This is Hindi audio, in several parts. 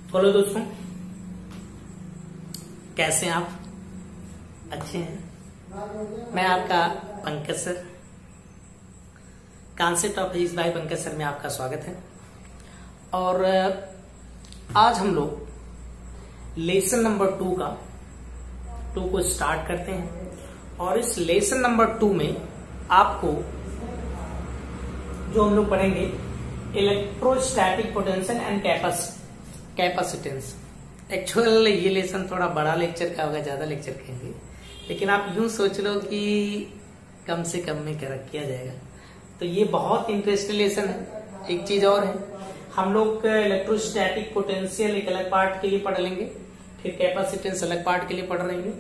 हेलो दोस्तों, कैसे हैं आप? अच्छे हैं? मैं आपका Pankaj sir, concept of physics bye Pankaj sir में आपका स्वागत है। और आज हम लोग लेसन नंबर 2 को स्टार्ट करते हैं। और इस लेसन नंबर 2 में आपको जो हम लोग पढ़ेंगे electrostatic potential and capacitance. Actual ये लेसन थोड़ा बड़ा लेक्चर का होगा, ज्यादा लेक्चर कहेंगे, लेकिन आप यूं सोच लो कि कम से कम में किया जाएगा। तो ये बहुत इंटरेस्टिंग लेसन है। एक चीज और है, हम लोग इलेक्ट्रोस्टैटिक पोटेंशियल एक अलग पार्ट के लिए पढ़ लेंगे, फिर कैपेसिटेंस अलग पार्ट के लिए पढ़ लेंगे।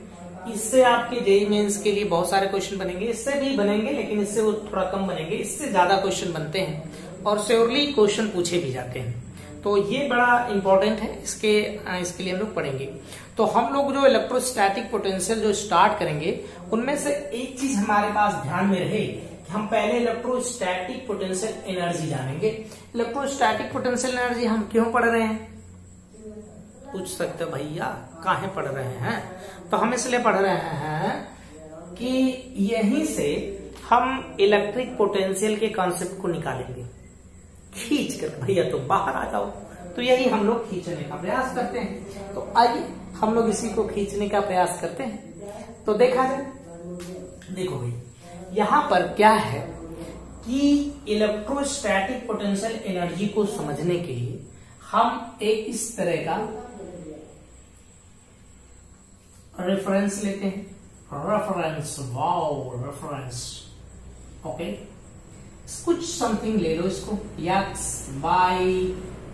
इससे आपके जेईई मेंस के लिए बहुत सारे क्वेश्चन बनेंगे, इससे भी बनेंगे लेकिन इससे वो थोड़ा कम बनेंगे, इससे ज्यादा क्वेश्चन बनते हैं और श्योरली क्वेश्चन पूछे भी जाते हैं। तो ये बड़ा इंपॉर्टेंट है, इसके लिए हम लोग पढ़ेंगे। तो हम लोग जो इलेक्ट्रोस्टैटिक पोटेंशियल जो स्टार्ट करेंगे, उनमें से एक चीज हमारे पास ध्यान में रहे कि हम पहले इलेक्ट्रोस्टैटिक पोटेंशियल एनर्जी जानेंगे। इलेक्ट्रोस्टैटिक पोटेंशियल एनर्जी हम क्यों पढ़ रहे हैं, पूछ सकते हो भैया काहे पढ़ रहे हैं? तो हम इसलिए पढ़ रहे हैं कि यहीं से हम इलेक्ट्रिक पोटेंशियल के कॉन्सेप्ट को निकालेंगे खींच कर। भैया तो बाहर आ जाओ, तो यही हम लोग खींचने का प्रयास करते हैं। तो आइए हम लोग इसी को खींचने का प्रयास करते हैं। तो देखा जाए, देखो भाई यहां पर क्या है कि इलेक्ट्रोस्टैटिक पोटेंशियल एनर्जी को समझने के लिए हम एक इस तरह का रेफरेंस लेते हैं। Reference, wow reference, okay. कुछ समथिंग ले लो, इसको x, y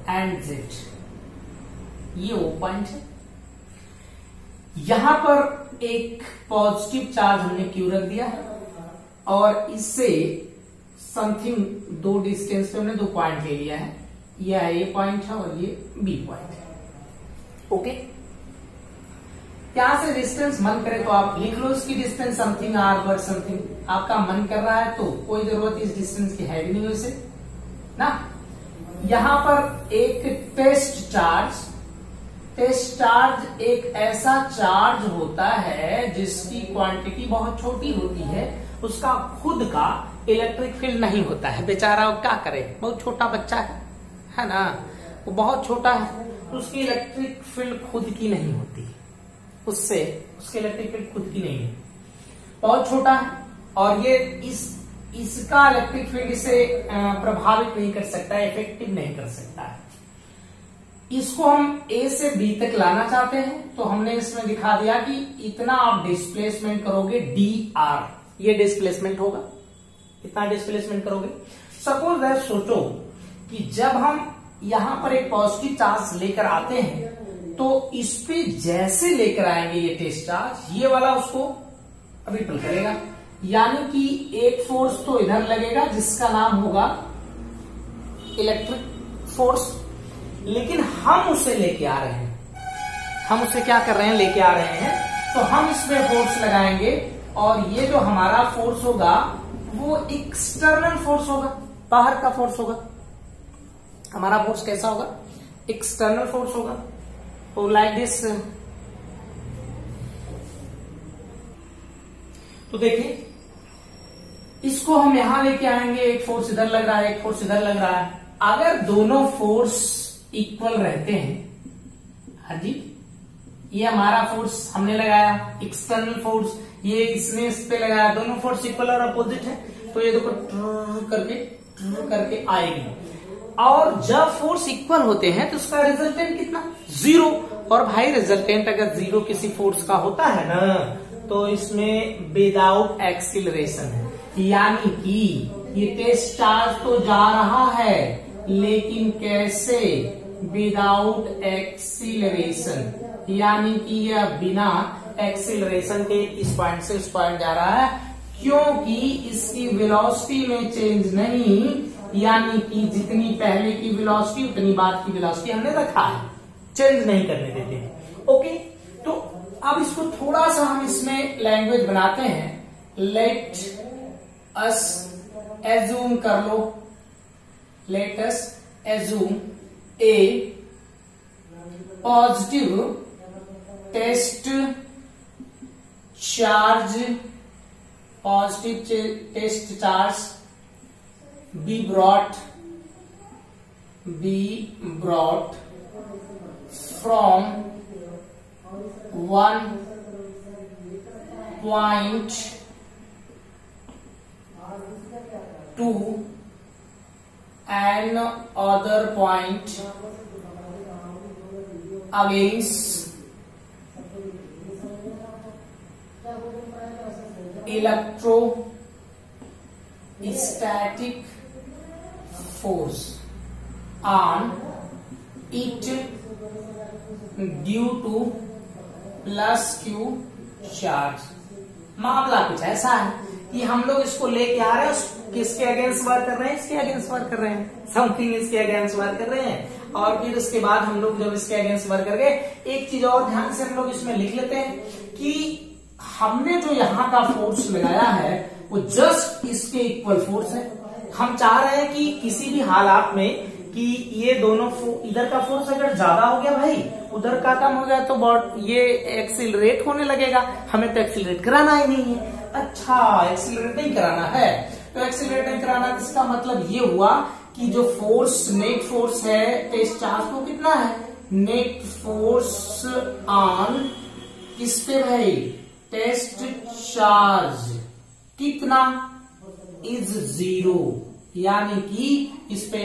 एंड z, ये वो पॉइंट है। यहां पर एक पॉजिटिव चार्ज हमने क्यू रख दिया है और इससे समथिंग दो डिस्टेंस पे हमने 2 पॉइंट ले लिया है। यह ए पॉइंट है और ये बी पॉइंट है, ओके। यहां से डिस्टेंस मन करे तो आप लिख लो इसकी डिस्टेंस समथिंग आर पर समथिंग, आपका मन कर रहा है तो कोई जरूरत इस डिस्टेंस की है भी नहीं वैसे ना। यहां पर एक टेस्ट चार्ज एक ऐसा चार्ज होता है जिसकी क्वांटिटी बहुत छोटी होती है, उसका खुद का इलेक्ट्रिक फील्ड नहीं होता है। बेचारा वो क्या करे, बहुत छोटा बच्चा है ना, वो बहुत छोटा है, उसकी इलेक्ट्रिक फील्ड खुद की नहीं होती, उससे उसके इलेक्ट्रिक फील्ड खुद की नहीं है, बहुत छोटा है। और ये इसका इलेक्ट्रिक फील्ड इसे प्रभावित नहीं कर सकता, इफेक्टिव नहीं कर सकता है। इसको हम ए से बी तक लाना चाहते हैं, तो हमने इसमें दिखा दिया कि इतना आप डिस्प्लेसमेंट करोगे dr, ये डिस्प्लेसमेंट होगा, इतना डिस्प्लेसमेंट करोगे। सपोज दैट सोचो कि जब हम यहां पर एक पॉजिटिव चार्ज लेकर आते हैं तो इस पे जैसे लेकर आएंगे ये टेस्ट चार्ज, ये वाला उसको रिपल करेगा, यानी कि एक फोर्स तो इधर लगेगा जिसका नाम होगा इलेक्ट्रिक फोर्स। लेकिन हम उसे लेके आ रहे हैं, हम उसे क्या कर रहे हैं, लेके आ रहे हैं। तो हम इसमें फोर्स लगाएंगे और ये जो हमारा फोर्स होगा वो एक्सटर्नल फोर्स होगा, बाहर का फोर्स होगा। हमारा फोर्स कैसा होगा, एक्सटर्नल फोर्स होगा। तो लाइक दिस, तो देखिए इसको हम यहां लेके आएंगे, एक फोर्स इधर लग रहा है, एक फोर्स इधर लग रहा है। अगर दोनों फोर्स इक्वल रहते हैं, हाँ जी, ये हमारा फोर्स हमने लगाया एक्सटर्नल फोर्स, ये इसने इस पे लगाया, दोनों फोर्स इक्वल और अपोजिट है, तो ये देखो ट्र करके आएगी। और जब फोर्स इक्वल होते हैं तो उसका रिजल्टेंट कितना, 0। और भाई रिजल्टेंट अगर 0 किसी फोर्स का होता है ना, तो इसमें विदाउट एक्सीलरेशन है, यानी कि ये टेस्ट चार्ज तो जा रहा है लेकिन कैसे, विदाउट एक्सीलरेशन, यानी कि यह बिना एक्सीलरेशन के इस पॉइंट से उस पॉइंट जा रहा है, क्योंकि इसकी वेलोसिटी में चेंज नहीं, यानी कि जितनी पहले की वेलोसिटी उतनी बाद की वेलोसिटी हमने रखा है, चेंज नहीं करने देते हैं, ओके। तो अब इसको थोड़ा सा हम इसमें लैंग्वेज बनाते हैं। लेट अस एज्यूम कर लो, let us assume a positive test charge be brought from 1 point to another point against electrostatic force on it due to plus Q charge. मामला कुछ ऐसा है कि हम लोग इसको लेके आ रहे हैं, किसके अगेंस्ट वर्क कर रहे हैं, इसके अगेंस्ट वर्क कर रहे हैं, समथिंग इसके अगेंस्ट वर्क कर रहे हैं। और फिर उसके बाद हम लोग जब इसके अगेंस्ट वर्क कर गए, एक चीज और ध्यान से हम लोग इसमें लिख लेते हैं कि हमने जो यहाँ का फोर्स लगाया है वो जस्ट इसके इक्वल फोर्स है। हम चाह रहे हैं कि किसी भी हालात में कि ये दोनों इधर का फोर्स अगर ज्यादा हो गया भाई, उधर का कम हो गया, तो ये एक्सिलरेट होने लगेगा। हमें तो एक्सिलरेट कराना ही नहीं है। अच्छा, एक्सिलरेट नहीं कराना है, तो एक्सिलरेट नहीं कराना, इसका मतलब ये हुआ कि जो फोर्स, नेट फोर्स है टेस्ट चार्ज को कितना है, नेट फोर्स ऑन किस पे भाई, टेस्ट चार्ज कितना, इज 0, यानी कि इस पे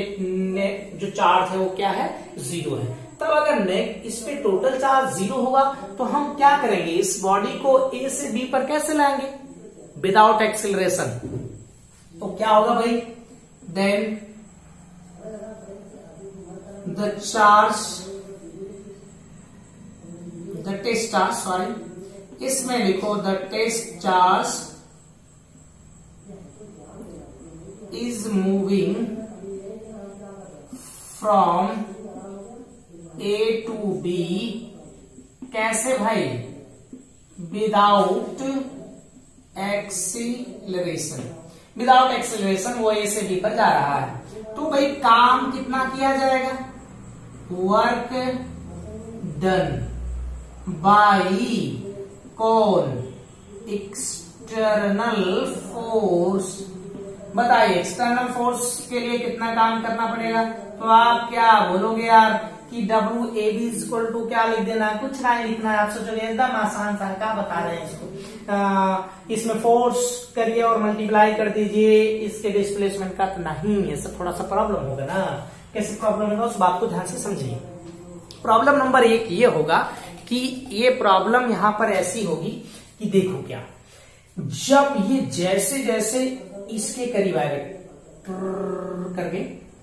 जो चार्ज है वो क्या है, 0 है। तब अगर नेट इस पे टोटल चार्ज 0 होगा तो हम क्या करेंगे, इस बॉडी को ए से बी पर कैसे लाएंगे, विदाउट एक्सिलरेशन। तो क्या होगा भाई, then the test charge, sorry इसमें लिखो the test charge is moving from A to B, कैसे भाई, विदाउट एक्सीलरेशन। विदाउट एक्सीलरेशन वो A से B पर जा रहा है। तो भाई काम कितना किया जाएगा, वर्क डन बाई कौन, एक्सटर्नल फोर्स। बताइए एक्सटर्नल फोर्स के लिए कितना काम करना पड़ेगा, तो आप क्या बोलोगे यार कि WAB इक्वल टू क्या लिख देना, कुछ नहीं लिखना है। आप सोचोगे एकदम आसान सा क्या बता रहे हैं इसको, इसमें फोर्स करिए और मल्टीप्लाई कर दीजिए इसके डिस्प्लेसमेंट का, तो नहीं, ये सब थोड़ा सा प्रॉब्लम होगा ना। कैसे प्रॉब्लम होगा, उस बात को ध्यान से समझिए। प्रॉब्लम नंबर 1 ये होगा कि ये प्रॉब्लम यहां पर ऐसी होगी कि देखो क्या, जब ये जैसे जैसे इसके करीब आएगा करके,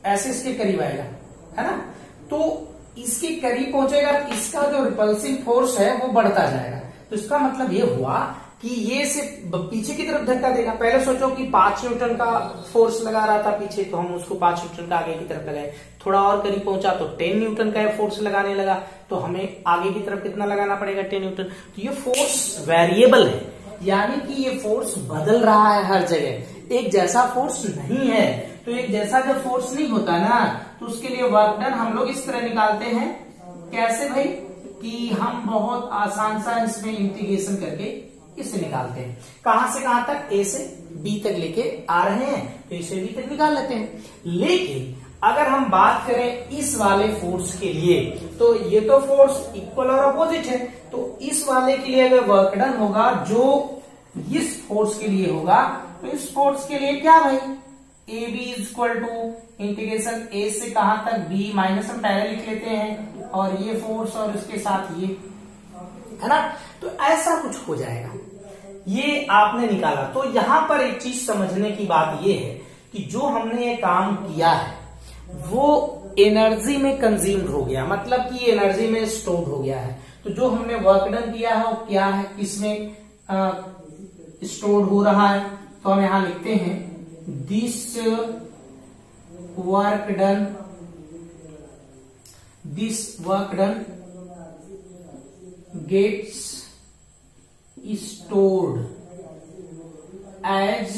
ऐसे इसके करीब आएगा, है ना, तो इसके करीब पहुंचेगा, इसका जो रिपल्सिव फोर्स है वो बढ़ता जाएगा। तो इसका मतलब ये हुआ कि ये से पीछे की तरफ धक्का देगा। पहले सोचो कि 5 न्यूटन का फोर्स लगा रहा था पीछे, तो हम उसको 5 न्यूटन का आगे की तरफ लगाए, थोड़ा और करीब पहुंचा तो 10 न्यूटन का फोर्स लगाने लगा, तो हमें आगे की तरफ कितना लगाना पड़ेगा, 10 न्यूटन। तो ये फोर्स वेरिएबल है, यानी कि ये फोर्स बदल रहा है हर जगह, एक जैसा फोर्स नहीं है। तो एक जैसा जब फोर्स नहीं होता ना, तो उसके लिए वर्क डन हम लोग इस तरह निकालते हैं, कैसे भाई, कि हम बहुत आसान सा इसमें इंटीग्रेशन करके इसे निकालते हैं। कहां से कहां तक, ए से बी तक लेके आ रहे हैं, तो ए से बी तक निकाल लेते हैं। लेकिन अगर हम बात करें इस वाले फोर्स के लिए, तो ये तो फोर्स इक्वल और अपोजिट है, तो इस वाले के लिए अगर वर्क डन होगा जो इस फोर्स के लिए होगा, तो इस फोर्स के लिए क्या भाई, A B is equal to integration A से कहां तक, बी माइनस हम पहले लिख लेते हैं, और ये फोर्स और इसके साथ ये, है ना। तो ऐसा कुछ हो जाएगा, ये आपने निकाला। तो यहां पर एक चीज समझने की बात ये है कि जो हमने ये काम किया है वो एनर्जी में कंज्यूम्ड हो गया, मतलब कि एनर्जी में स्टोर्ड हो गया है। तो जो हमने वर्क डन किया है वो क्या है, किसमें स्टोर्ड हो रहा है, तो हम यहां लिखते हैं this work done gets stored as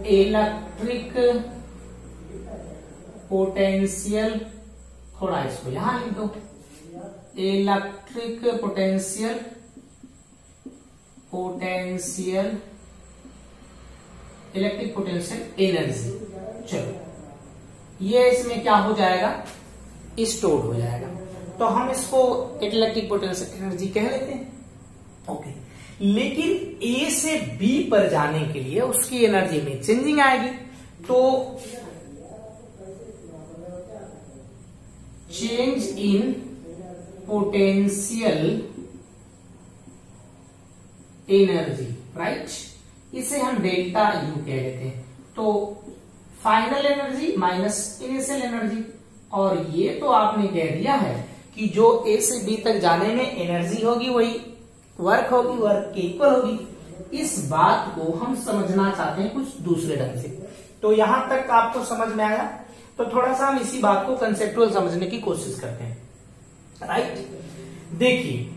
electric potential थोड़ा इसको यहां लिख दो, electric potential electric potential energy. चलो ये इसमें क्या हो जाएगा, स्टोर्ड हो जाएगा, तो हम इसको इलेक्ट्रिक पोटेंशियल एनर्जी कह लेते हैं। ओके, लेकिन ए से बी पर जाने के लिए उसकी एनर्जी में चेंजिंग आएगी, तो change in potential energy, right, इसे हम डेल्टा यू कह लेते हैं। तो final energy minus initial energy, और ये तो आपने कह दिया है कि जो ए से बी तक जाने में एनर्जी होगी वही वर्क होगी, वर्क के इक्वल होगी। इस बात को हम समझना चाहते हैं कुछ दूसरे ढंग से। तो यहां तक आपको समझ में आया, तो थोड़ा सा हम इसी बात को कंसेप्चुअल समझने की कोशिश करते हैं, राइट। देखिए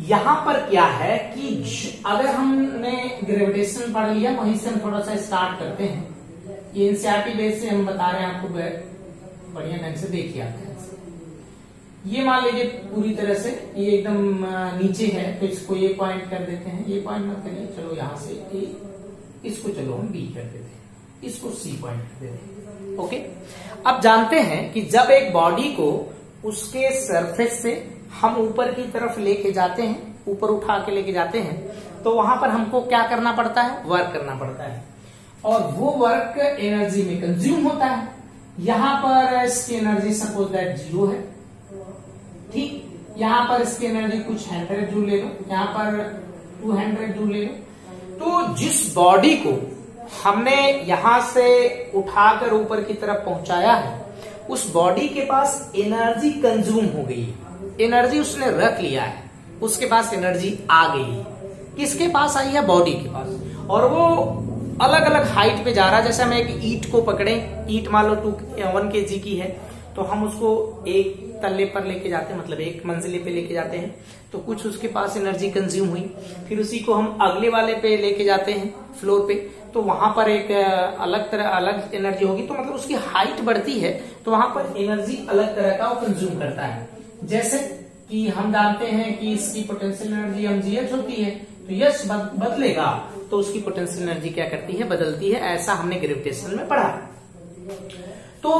यहां पर क्या है कि अगर हमने ग्रेविटेशन पढ़ लिया, वहीं से हम थोड़ा सा स्टार्ट करते हैं। ये एनसीईआरटी बेस से हम बता रहे हैं आपको, बढ़िया ढंग से देखिए आप। ये मान लीजिए पूरी तरह से ये एकदम नीचे है, तो इसको ये पॉइंट कर देते हैं, ये पॉइंट मत करिए, चलो यहां से ए, इसको चलो हम बी कर देते हैं, इसको सी पॉइंट कर देते हैं। ओके, अब जानते हैं कि जब एक बॉडी को उसके सरफेस से हम ऊपर की तरफ लेके जाते हैं, ऊपर उठा के लेके जाते हैं, तो वहां पर हमको क्या करना पड़ता है, वर्क करना पड़ता है, और वो वर्क एनर्जी में कंज्यूम होता है। यहां पर इसकी एनर्जी सपोज दैट 0 है, ठीक, यहां पर इसकी एनर्जी कुछ 100 जूल ले लो, यहां पर 200 जूल ले लो। तो जिस बॉडी को हमने यहां से उठाकर ऊपर की तरफ पहुंचाया है, उस बॉडी के पास एनर्जी कंज्यूम हो गई है, एनर्जी उसने रख लिया है, उसके पास एनर्जी आ गई है। किसके पास आई है, बॉडी के पास, और वो अलग अलग हाइट पे जा रहा है। जैसे हम एक ईंट को पकड़े, ईंट मान लो 1 kg की है, तो हम उसको एक तल्ले पर लेके जाते हैं, मतलब एक मंजिले पे लेके जाते हैं, तो कुछ उसके पास एनर्जी कंज्यूम हुई, फिर उसी को हम अगले वाले पे लेके जाते हैं, फ्लोर पे, तो वहां पर एक अलग एनर्जी होगी, तो मतलब उसकी हाइट बढ़ती है, तो वहां पर एनर्जी अलग तरह का वो कंज्यूम करता है। जैसे कि हम जानते हैं कि इसकी पोटेंशियल एनर्जी mgh होती है, तो यस बदलेगा तो उसकी पोटेंशियल एनर्जी क्या करती है, बदलती है। ऐसा हमने ग्रेविटेशन में पढ़ा। तो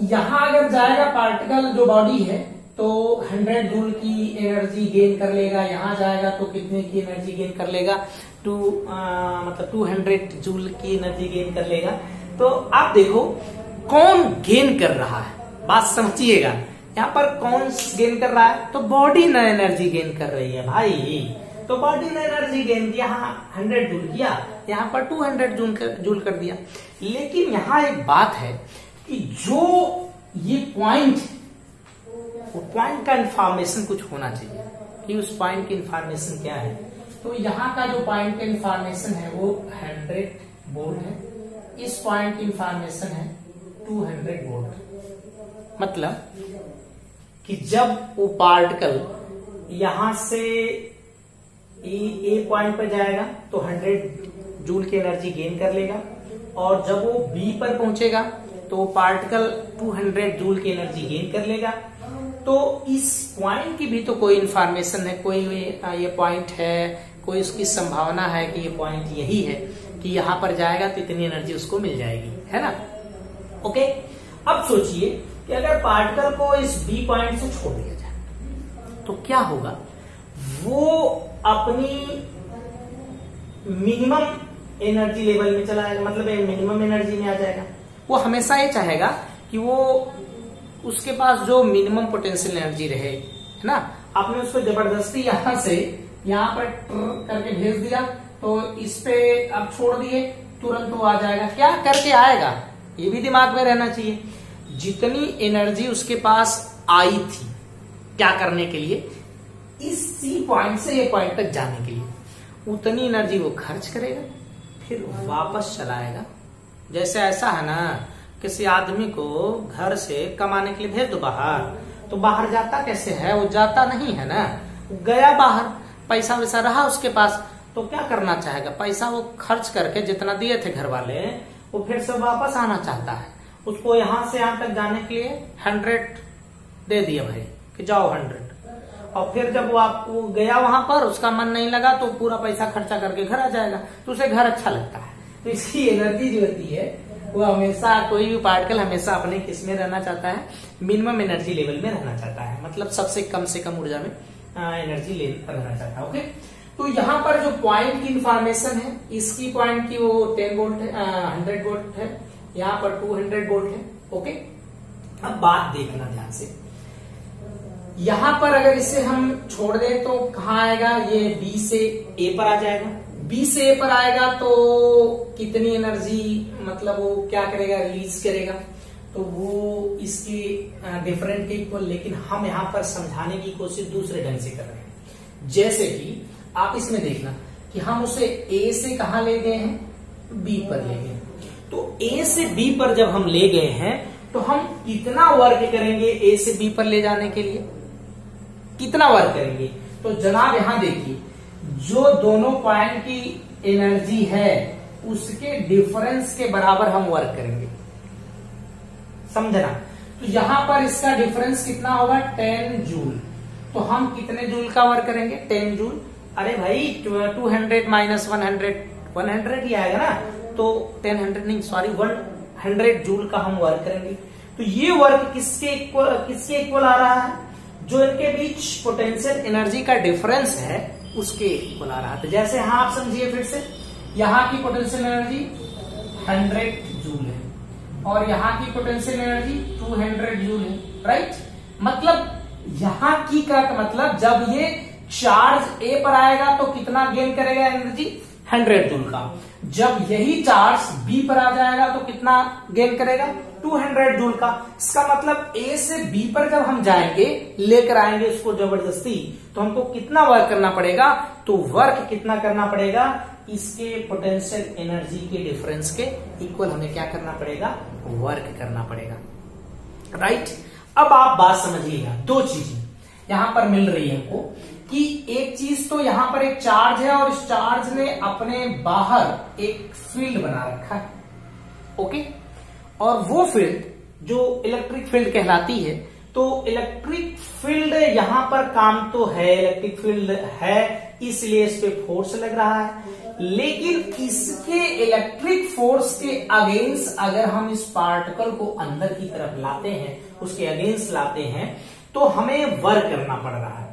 यहां अगर जाएगा पार्टिकल, जो बॉडी है, तो 100 जूल की एनर्जी गेन कर लेगा, यहां जाएगा तो कितने की एनर्जी गेन कर लेगा, मतलब 200 जूल की एनर्जी गेन कर लेगा। तो आप देखो कौन गेन कर रहा है, बात समझिएगा, यहाँ पर कौन गेन कर रहा है, तो बॉडी न एनर्जी गेन कर रही है भाई। तो बॉडी ने एनर्जी गेन किया, 100 जूल किया, यहाँ पर 200 जूल कर दिया। लेकिन यहाँ एक बात है कि जो ये पॉइंट, वो पॉइंट का इंफॉर्मेशन कुछ होना चाहिए कि उस पॉइंट की इंफॉर्मेशन क्या है। तो यहाँ का जो पॉइंट का इंफॉर्मेशन है वो 100 वोल्ट है, इस पॉइंट की इंफॉर्मेशन है 200 वोल्ट। मतलब कि जब वो पार्टिकल यहां से ए पॉइंट पर जाएगा तो 100 जूल की एनर्जी गेन कर लेगा, और जब वो बी पर पहुंचेगा तो वो पार्टिकल 200 जूल की एनर्जी गेन कर लेगा। तो इस पॉइंट की भी तो कोई इंफॉर्मेशन है, कोई ये पॉइंट है, कोई उसकी संभावना है कि ये पॉइंट यही है कि यहां पर जाएगा तो इतनी एनर्जी उसको मिल जाएगी, है ना। ओके, अब सोचिए कि अगर पार्टिकल को इस बी पॉइंट से छोड़ दिया जाए तो क्या होगा, वो अपनी मिनिमम एनर्जी लेवल में चला जाएगा, मतलब मिनिमम एनर्जी में आ जाएगा। वो हमेशा ये चाहेगा कि वो उसके पास जो मिनिमम पोटेंशियल एनर्जी रहे, है ना। आपने उसको जबरदस्ती यहां से यहाँ पर करके भेज दिया, तो इस पे अब छोड़ दिए, तुरंत वो आ जाएगा। क्या करके आएगा, ये भी दिमाग में रहना चाहिए। जितनी एनर्जी उसके पास आई थी क्या करने के लिए, इस सी पॉइंट से ये पॉइंट तक जाने के लिए, उतनी एनर्जी वो खर्च करेगा, फिर वापस चलाएगा। जैसे ऐसा है ना, किसी आदमी को घर से कमाने के लिए भेज दो बाहर, तो बाहर जाता कैसे है, वो जाता नहीं है ना, गया बाहर, पैसा वैसा रहा उसके पास, तो क्या करना चाहेगा, पैसा वो खर्च करके जितना दिए थे घर वाले, वो फिर से वापस आना चाहता है। उसको यहां से यहां तक जाने के लिए 100 दे दिया भाई कि जाओ 100, और फिर जब वो आपको गया वहां पर, उसका मन नहीं लगा तो पूरा पैसा खर्चा करके घर आ जाएगा, तो उसे घर अच्छा लगता है। तो इसकी एनर्जी जो होती है वो हमेशा, कोई भी पार्टिकल हमेशा अपने किस में रहना चाहता है, मिनिमम एनर्जी लेवल में रहना चाहता है, मतलब सबसे कम ऊर्जा में एनर्जी रहना चाहता है। ओके, तो यहाँ पर जो पॉइंट की इंफॉर्मेशन है, इसकी पॉइंट की वो 10 वोल्ट है, 100 वोल्ट है, यहाँ पर 200 वोल्ट है। ओके, अब बात देखना ध्यान से, यहां पर अगर इसे हम छोड़ दें तो कहाँ आएगा, ये बी से ए पर आ जाएगा। बी से ए पर आएगा तो कितनी एनर्जी, मतलब वो क्या करेगा, रिलीज करेगा, तो वो इसके डिफरेंट के इक्वल। लेकिन हम यहाँ पर समझाने की कोशिश दूसरे ढंग से कर रहे हैं। जैसे कि आप इसमें देखना कि हम उसे ए से कहा ले गए हैं, बी पर ले गए। तो ए से बी पर जब हम ले गए हैं तो हम कितना वर्क करेंगे ए से बी पर ले जाने के लिए, कितना वर्क करेंगे? तो जनाब यहां देखिए, जो दोनों पॉइंट की एनर्जी है उसके डिफरेंस के बराबर हम वर्क करेंगे, समझना। तो यहां पर इसका डिफरेंस कितना होगा, 10 जूल। तो हम कितने जूल का वर्क करेंगे, 10 जूल। अरे भाई 200 माइनस 100 ही आएगा ना, तो 100 नहीं, सॉरी 100 जूल का हम वर्क करेंगे। तो ये वर्क किसके इक्वल आ रहा है, जो इनके बीच पोटेंशियल एनर्जी का डिफरेंस है उसके इक्वल आ रहा है। तो जैसे यहां आप समझिए फिर से, यहाँ की पोटेंशियल एनर्जी 100 जूल है और यहाँ की पोटेंशियल एनर्जी 200 जूल है, राइट। मतलब यहाँ की का मतलब जब ये चार्ज ए पर आएगा तो कितना गेन करेगा एनर्जी, 100 जूल का। जब यही चार्ज बी पर आ जाएगा तो कितना गेन करेगा, 200 जूल का। इसका मतलब ए से बी पर जब हम जाएंगे, लेकर आएंगे उसको जबरदस्ती, तो हमको कितना वर्क करना पड़ेगा, तो वर्क कितना करना पड़ेगा, इसके पोटेंशियल एनर्जी के डिफरेंस के इक्वल हमें क्या करना पड़ेगा, वर्क करना पड़ेगा, राइट। अब आप बात समझिएगा, दो चीजें यहां पर मिल रही है हमको, कि एक चीज तो यहां पर एक चार्ज है और इस चार्ज ने अपने बाहर एक फील्ड बना रखा है, ओके। और वो फील्ड जो इलेक्ट्रिक फील्ड कहलाती है, तो इलेक्ट्रिक फील्ड यहां पर काम तो है, इलेक्ट्रिक फील्ड है इसलिए इस पे फोर्स लग रहा है। लेकिन इसके इलेक्ट्रिक फोर्स के अगेंस्ट अगर हम इस पार्टिकल को अंदर की तरफ लाते हैं, उसके अगेंस्ट लाते हैं, तो हमें वर्क करना पड़ रहा है,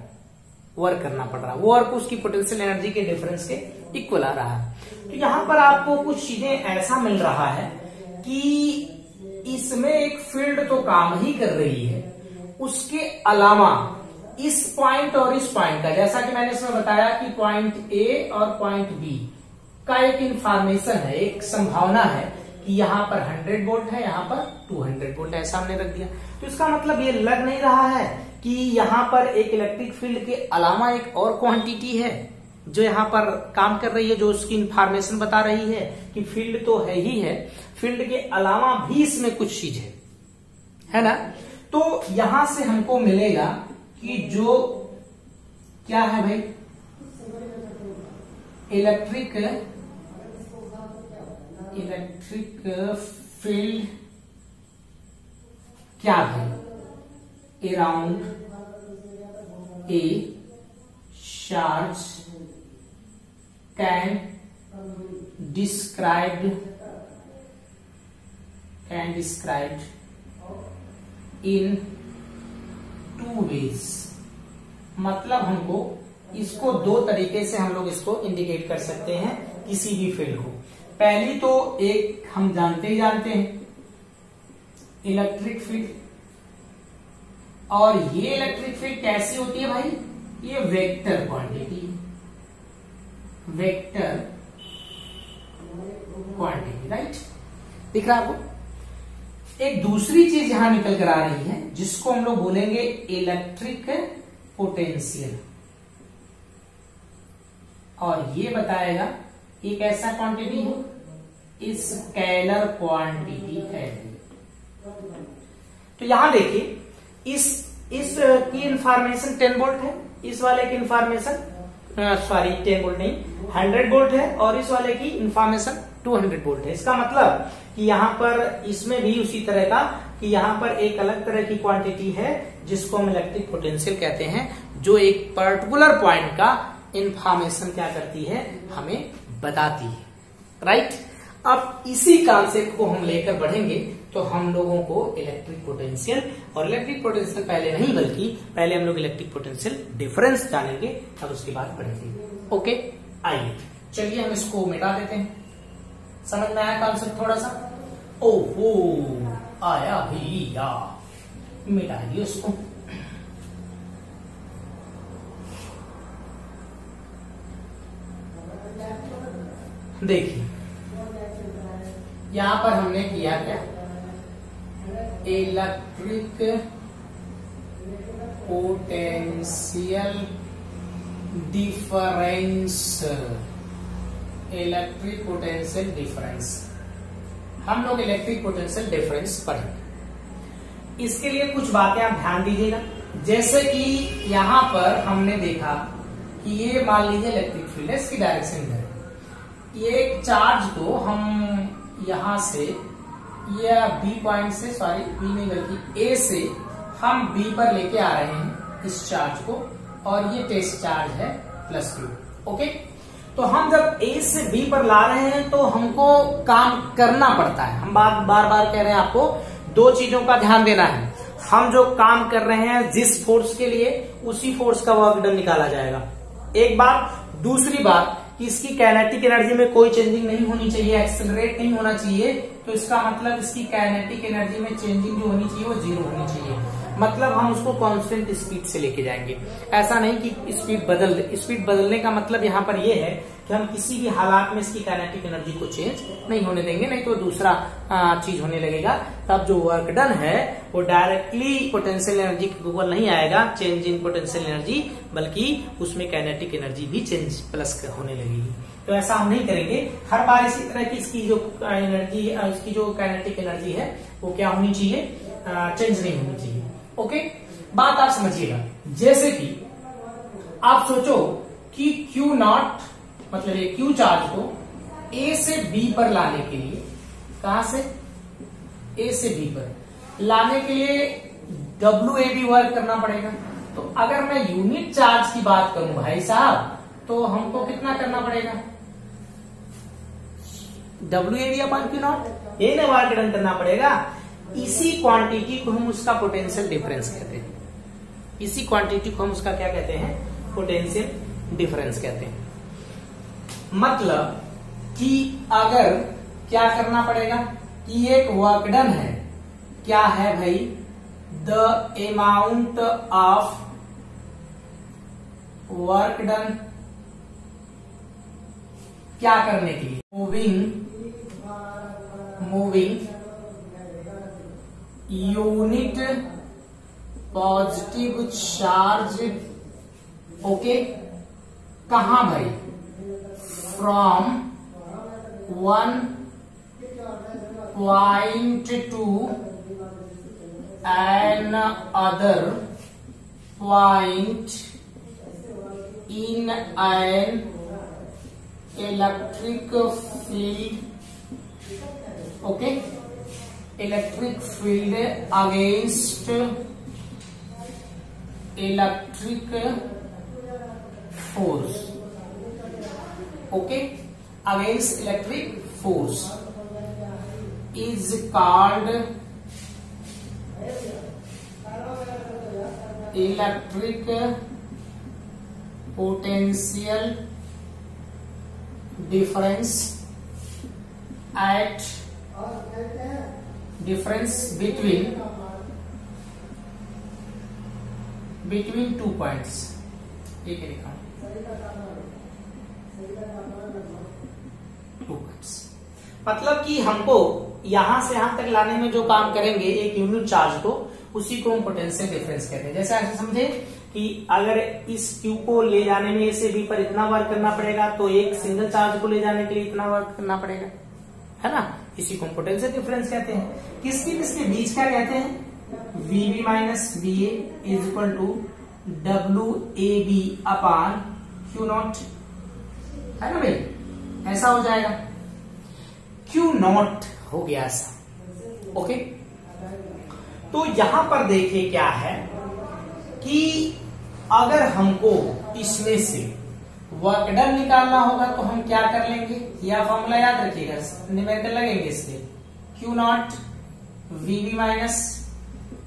वर्क करना पड़ रहा है। वो वर्क उसकी पोटेंशियल एनर्जी के डिफरेंस के इक्वल आ रहा है। तो यहां पर आपको कुछ चीजें ऐसा मिल रहा है कि इसमें एक फील्ड तो काम ही कर रही है, उसके अलावा इस पॉइंट और इस पॉइंट का, जैसा कि मैंने इसमें बताया कि पॉइंट ए और पॉइंट बी का एक इंफॉर्मेशन है, एक संभावना है कि यहां पर 100 वोल्ट है, यहां पर 200 वोल्ट है, सामने रख दिया। तो इसका मतलब ये लग नहीं रहा है कि यहां पर एक इलेक्ट्रिक फील्ड के अलावा एक और क्वांटिटी है जो यहां पर काम कर रही है, जो उसकी इंफॉर्मेशन बता रही है कि फील्ड तो है ही है, फील्ड के अलावा भी इसमें कुछ चीज है ना। तो यहां से हमको मिलेगा कि जो क्या है भाई, इलेक्ट्रिक फील्ड क्या है, around a charge can described in 2 ways. मतलब हमको इसको 2 तरीके से हम लोग इसको इंडिकेट कर सकते हैं किसी भी फील्ड को। पहली तो एक हम जानते हैं इलेक्ट्रिक फील्ड, और ये इलेक्ट्रिक फील्ड कैसी होती है भाई, ये वेक्टर क्वांटिटी, राइट, दिख रहा है आपको। एक दूसरी चीज यहां निकल कर आ रही है जिसको हम लोग बोलेंगे इलेक्ट्रिक पोटेंशियल, और ये बताएगा एक ऐसा क्वांटिटी है, स्केलर क्वांटिटी है। तो यहां देखिए, इस की इंफॉर्मेशन 10 वोल्ट है, इस वाले की इंफॉर्मेशन 10 वोल्ट नहीं 100 वोल्ट है, और इस वाले की इंफॉर्मेशन 200 वोल्ट है। इसका मतलब कि यहाँ पर इसमें भी उसी तरह का कि यहाँ पर एक अलग तरह की क्वांटिटी है जिसको हम इलेक्ट्रिक पोटेंशियल कहते हैं, जो एक पर्टिकुलर पॉइंट का इंफॉर्मेशन क्या करती है, हमें बताती है। राइट। अब इसी कॉन्सेप्ट को हम लेकर बढ़ेंगे तो हम लोगों को इलेक्ट्रिक पोटेंशियल, और इलेक्ट्रिक पोटेंशियल पहले नहीं बल्कि पहले हम लोग इलेक्ट्रिक पोटेंशियल डिफरेंस जानेंगे, तब उसके बाद बढ़ेंगे। ओके, आइए चलिए हम इसको मिटा देते हैं। समझ में आया कॉन्सेप्ट थोड़ा सा? ओहो, आया भैया, मिटाइए उसको। देखिए यहां पर हमने किया क्या, electric potential difference, electric potential difference. हम लोग इलेक्ट्रिक पोटेंशियल डिफरेंस पढ़ेंगे। इसके लिए कुछ बातें आप ध्यान दीजिएगा। जैसे कि यहां पर हमने देखा कि ये मान लीजिए इलेक्ट्रिक फील्ड है, इसकी डायरेक्शन है, ये एक चार्ज को हम यहां से या बी पॉइंट से, सॉरी बी नहीं बल्कि ए से हम बी पर लेके आ रहे हैं इस चार्ज को, और ये टेस्ट चार्ज है +Q। ओके, तो हम जब ए से बी पर ला रहे हैं तो हमको काम करना पड़ता है। हम बार बार कह रहे हैं आपको दो चीजों का ध्यान देना है। हम जो काम कर रहे हैं जिस फोर्स के लिए, उसी फोर्स का वर्क डन निकाला जाएगा, एक बात। दूसरी बात, इसकी काइनेटिक एनर्जी में कोई चेंजिंग नहीं होनी चाहिए, एक्सेलरेट नहीं होना चाहिए। तो इसका मतलब इसकी काइनेटिक एनर्जी में चेंजिंग जो होनी चाहिए वो 0 होनी चाहिए। मतलब हम उसको कांस्टेंट स्पीड से लेके जाएंगे। ऐसा नहीं कि स्पीड बदलने का मतलब यहाँ पर ये है कि हम किसी भी हालात में इसकी काइनेटिक एनर्जी को चेंज नहीं होने देंगे, नहीं तो दूसरा चीज होने लगेगा। तब जो वर्क डन है वो डायरेक्टली पोटेंशियल एनर्जी के इक्वल नहीं आएगा, चेंज इन पोटेंशियल एनर्जी, बल्कि उसमें काइनेटिक एनर्जी भी चेंज प्लस होने लगेगी। तो ऐसा हम नहीं करेंगे। हर बार इसी तरह की इसकी जो एनर्जी, इसकी जो काइनेटिक एनर्जी है वो क्या होनी चाहिए, चेंज नहीं होनी चाहिए। ओके, बात आप समझिएगा। जैसे कि आप सोचो कि Q0 मतलब ये Q चार्ज को A से B पर लाने के लिए, कहां से A से B पर लाने के लिए WAB वर्क करना पड़ेगा। तो अगर मैं यूनिट चार्ज की बात करूं भाई साहब, तो हमको कितना करना पड़ेगा, WAB/Q0, ये ना वर्क डन करना पड़ेगा। इसी क्वांटिटी को हम उसका पोटेंशियल डिफरेंस कहते हैं। इसी क्वांटिटी को हम उसका क्या कहते हैं, पोटेंशियल डिफरेंस कहते हैं। मतलब कि अगर क्या करना पड़ेगा कि एक वर्क डन है, क्या है भाई, the amount of work done, क्या करने के लिए, moving unit positive charge. Okay, कहां भाई, from 1 point to an other point in an electric field. Okay, electric field against electric force. Okay, against electric force is called electric potential difference at difference between 2 points. ठीक है, लिखा 2 points। मतलब कि हमको यहां से यहां तक लाने में जो काम करेंगे एक यूनिट चार्ज को, उसी को हम पोटेंशियल डिफरेंस कहते हैं। जैसे ऐसे समझे कि अगर इस Q को ले जाने में A से B पर इतना वर्क करना पड़ेगा, तो एक सिंगल चार्ज को ले जाने के लिए इतना वर्क करना पड़ेगा, है ना। इसी को पोटेंशियल डिफरेंस कहते हैं। किसके बीच क्या कहते हैं, VB minus VA is equal to WAB upon Q0, है ना भाई, ऐसा हो जाएगा। Q नॉट हो गया ऐसा। ओके, तो यहां पर देखिए क्या है कि अगर हमको इसमें से वर्क डन निकालना होगा तो हम क्या कर लेंगे, यह फॉर्मूला याद रखिएगा, न्यूमेरिकल लगेंगे इसके, Q not VB minus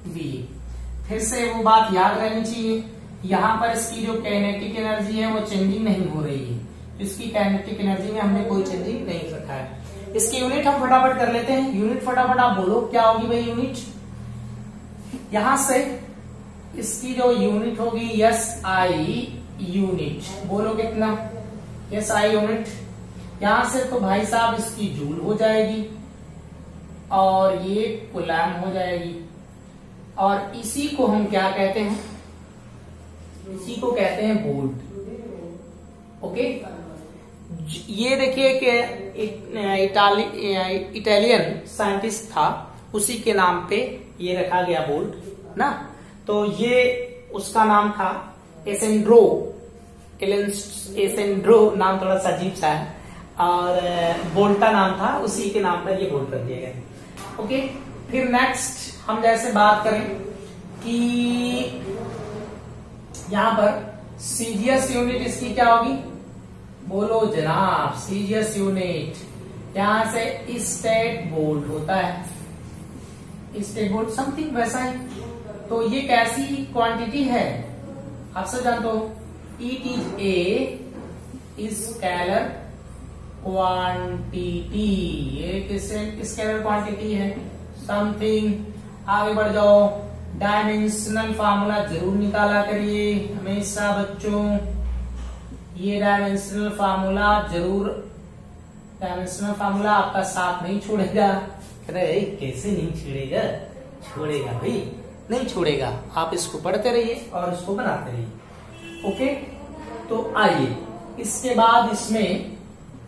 VA। फिर से वो बात याद रहनी चाहिए, यहां पर इसकी जो काइनेटिक एनर्जी है वो चेंजिंग नहीं हो रही है, इसकी काइनेटिक एनर्जी में हमने कोई चेंजिंग नहीं रखा है। इसकी यूनिट हम फटाफट कर लेते हैं, यूनिट फटाफट आप बोलो क्या होगी भाई यूनिट। यहां से इसकी जो यूनिट होगी SI यूनिट, बोलो कितना, SI यूनिट। यहां से तो भाई साहब इसकी जूल हो जाएगी और ये कूलम हो जाएगी, और इसी को हम क्या कहते हैं, इसी को कहते हैं वोल्ट। ओके, ये देखिए कि इटालियन साइंटिस्ट था, उसी के नाम पे ये रखा गया वोल्ट ना, तो ये उसका नाम था एसेंड्रो। एसेंड्रो नाम थोड़ा सा अजीब सा है, और वोल्टा नाम था, उसी के नाम पर ये वोल्ट कर दिया गया। ओके, फिर नेक्स्ट हम जैसे बात करें कि यहां पर सीजीएस यूनिट इसकी क्या होगी, बोलो जनाब, सीजीएस यूनिट यहां से स्टेट वोल्ट होता है, स्टेट वोल्ट समथिंग वैसा ही। तो ये कैसी क्वांटिटी है आप सब जानते हो, it is a scalar quantity, ये स्केलर क्वांटिटी है समथिंग। आगे बढ़ जाओ, डायमेंशनल फार्मूला जरूर निकाला करिए हमेशा बच्चों, ये डायमेंशनल फार्मूला जरूर, डायमेंशनल फार्मूला आपका साथ नहीं छोड़ेगा। अरे कैसे नहीं छोड़ेगा, छोड़ेगा भाई, नहीं छोड़ेगा, आप इसको पढ़ते रहिए और इसको बनाते रहिए। ओके, तो आइए इसके बाद इसमें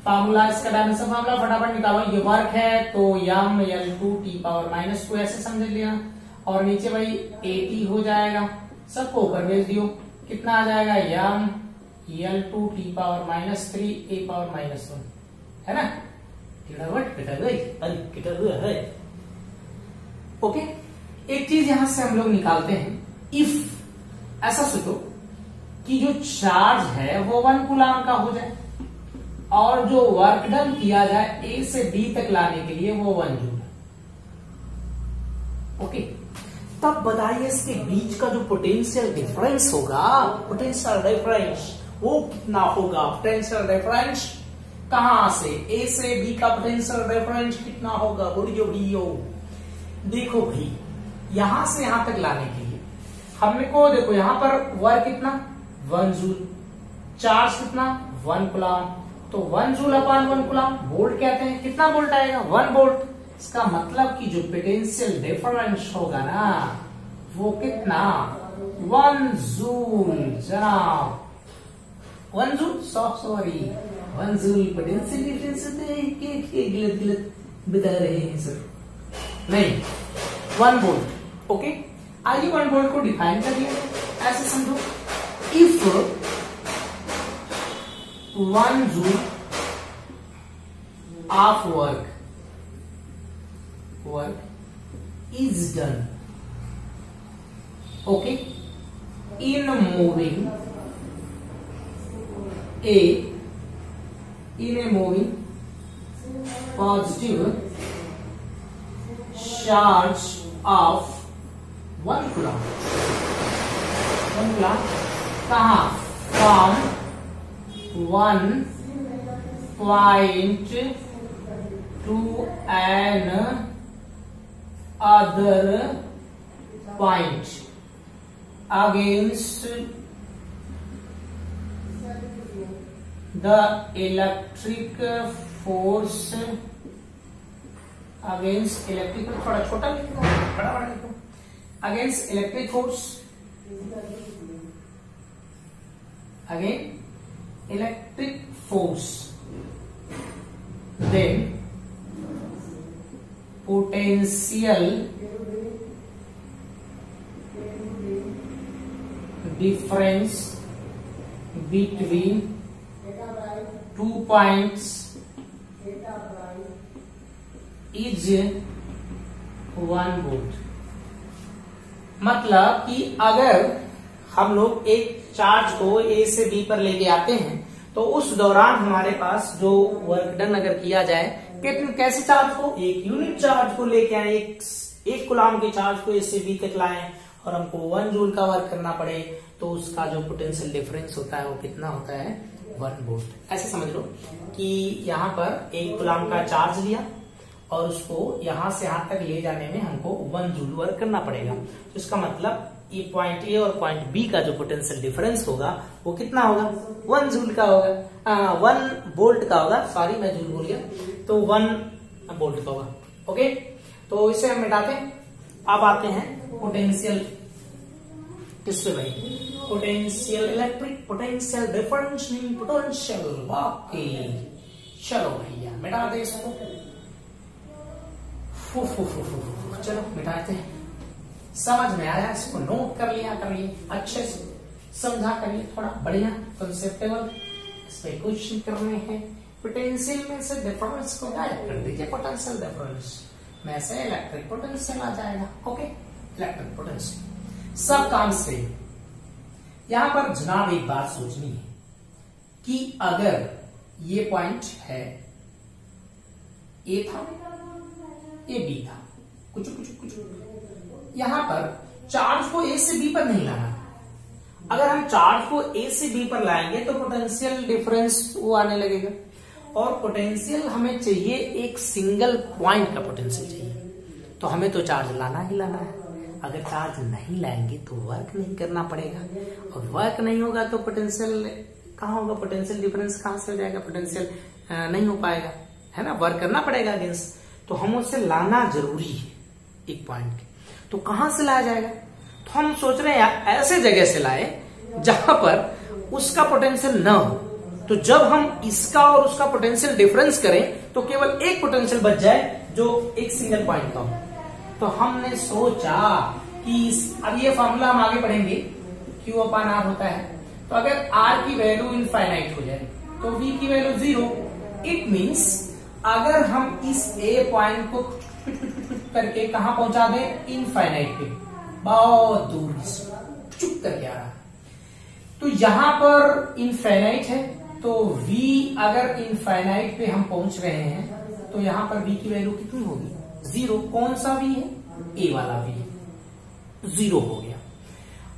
फार्मूला, इसका डायमेंशन फार्मूला फटाफट निकालो। ये वर्क है तो m/L2T⁻⁻2 ऐसे समझ लिया, और नीचे भाई AT हो जाएगा, सबको ऊपर भेज दियो, कितना आ जाएगा m/L2T⁻³ है ना, है। ओके, एक चीज यहां से हम लोग निकालते हैं, इफ ऐसा सोचो कि जो चार्ज है वो 1 कूलम का हो जाए और जो वर्क डन किया जाए A से B तक लाने के लिए वो 1 जूल। ओके, तब बताइए इसके बीच का जो पोटेंशियल डिफरेंस होगा, पोटेंशियल डिफरेंस वो कितना होगा। पोटेंशियल डिफरेंस कहां से, A से B का पोटेंशियल डिफरेंस कितना होगा, बोलियो। देखो भाई, यहां से यहां तक लाने के लिए हमने को, देखो यहां पर वर्क कितना 1 जूल, चार्ज कितना 1 कूलम, तो 1 जूल अपॉन 1 कूलम वोल्ट कहते हैं। कितना वोल्ट आएगा 1 वोल्ट। इसका मतलब कि जो पोटेंशियल डिफरेंस होगा ना वो कितना 1 जूल जनाब, 1 joule, sorry 1 joule potential difference गलत बता रहे हैं सर, नहीं 1 वोल्ट। ओके, आइए 1 वोल्ट को डिफाइन करिए, ऐसे समझो, if 1 joule of work is done, okay, in moving positive charge of 1 coulomb, 1 coulomb कहा, from 1 point to an other point against the electric force, against electric, थोड़ा छोटा लिखो, बड़ा बड़ा लिखो, against electric force, again electric force, then potential difference between 2 points is 1 volt. मतलब कि अगर हम लोग एक चार्ज को ए से बी पर लेके आते हैं तो उस दौरान हमारे पास जो वर्क डन अगर किया जाए, कैसे चार्ज को, एक यूनिट चार्ज को लेके आए, एक कूलाम के चार्ज को ए से बी तक लाए और हमको 1 जूल का वर्क करना पड़े, तो उसका जो पोटेंशियल डिफरेंस होता है वो कितना होता है, 1 वोल्ट। ऐसे समझ लो कि यहाँ पर एक कूलाम का चार्ज लिया और उसको यहां से यहां तक ले जाने में हमको 1 जूल वर्क करना पड़ेगा। तो इसका मतलब ये पॉइंट ए और पॉइंट बी का जो पोटेंशियल डिफरेंस होगा वो कितना होगा, 1 जूल का होगा, 1 वोल्ट का होगा, सॉरी मैं जूल बोल गया, तो 1 वोल्ट का होगा। ओके, तो इसे हम मिटाते हैं। अब आते हैं पोटेंशियल किस पे भाई, potential electric potential differential potential. Okay चलो भैया मिटा दे इसको, चलो मिटाते हैं। समझ में आया, इसको नोट कर लिया करिए, अच्छे से समझा करिए, थोड़ा बढ़िया कंसेप्टेबल इसमें क्वेश्चन करने हैं। पोटेंशियल में से डिफरेंस को गायब कर दीजिए, पोटेंशियल डिफरेंस में से इलेक्ट्रिक पोटेंशियल आ जाएगा। ओके, इलेक्ट्रिक पोटेंशियल सब काम से। यहां पर जनाब एक बात सोचनी है कि अगर ये पॉइंट है, ए था, ए बी था, कुछ यहां पर चार्ज को ए से बी पर नहीं लाना। अगर हम चार्ज को ए से बी पर लाएंगे तो पोटेंशियल डिफरेंस वो आने लगेगा, और पोटेंशियल हमें चाहिए एक सिंगल पॉइंट का पोटेंशियल चाहिए, तो हमें तो चार्ज लाना ही लाना है। अगर चार्ज नहीं लाएंगे तो वर्क नहीं करना पड़ेगा, और वर्क नहीं होगा तो पोटेंशियल कहाँ होगा, पोटेंशियल डिफरेंस कहां से हो जाएगा, पोटेंशियल नहीं हो पाएगा, है ना, वर्क करना पड़ेगा अगेंस्ट। तो हम उससे लाना जरूरी है एक पॉइंट। तो कहां से लाया जाएगा, तो हम सोच रहे हैं ऐसे जगह से लाए जहां पर उसका पोटेंशियल न हो। तो जब हम इसका और उसका पोटेंशियल डिफरेंस करें तो केवल एक पोटेंशियल बच जाए जो एक सिंगल पॉइंट का हो। तो हमने सोचा कि अब ये फॉर्मूला हम आगे पढ़ेंगे, Q अपान R होता है। तो अगर R की वैल्यू इनफाइनाइट हो जाए तो V की वैल्यू 0। इट मीन्स अगर हम इस A पॉइंट को करके कहां पहुंचा दें, इनफाइनाइट पे, बहुत दूर चुप करके आ रहा है, तो यहां पर इनफाइनाइट है, तो V अगर इनफाइनाइट पे हम पहुंच रहे हैं तो यहां पर V की वैल्यू कितनी होगी, 0। कौन सा V है, A वाला V, 0 हो गया।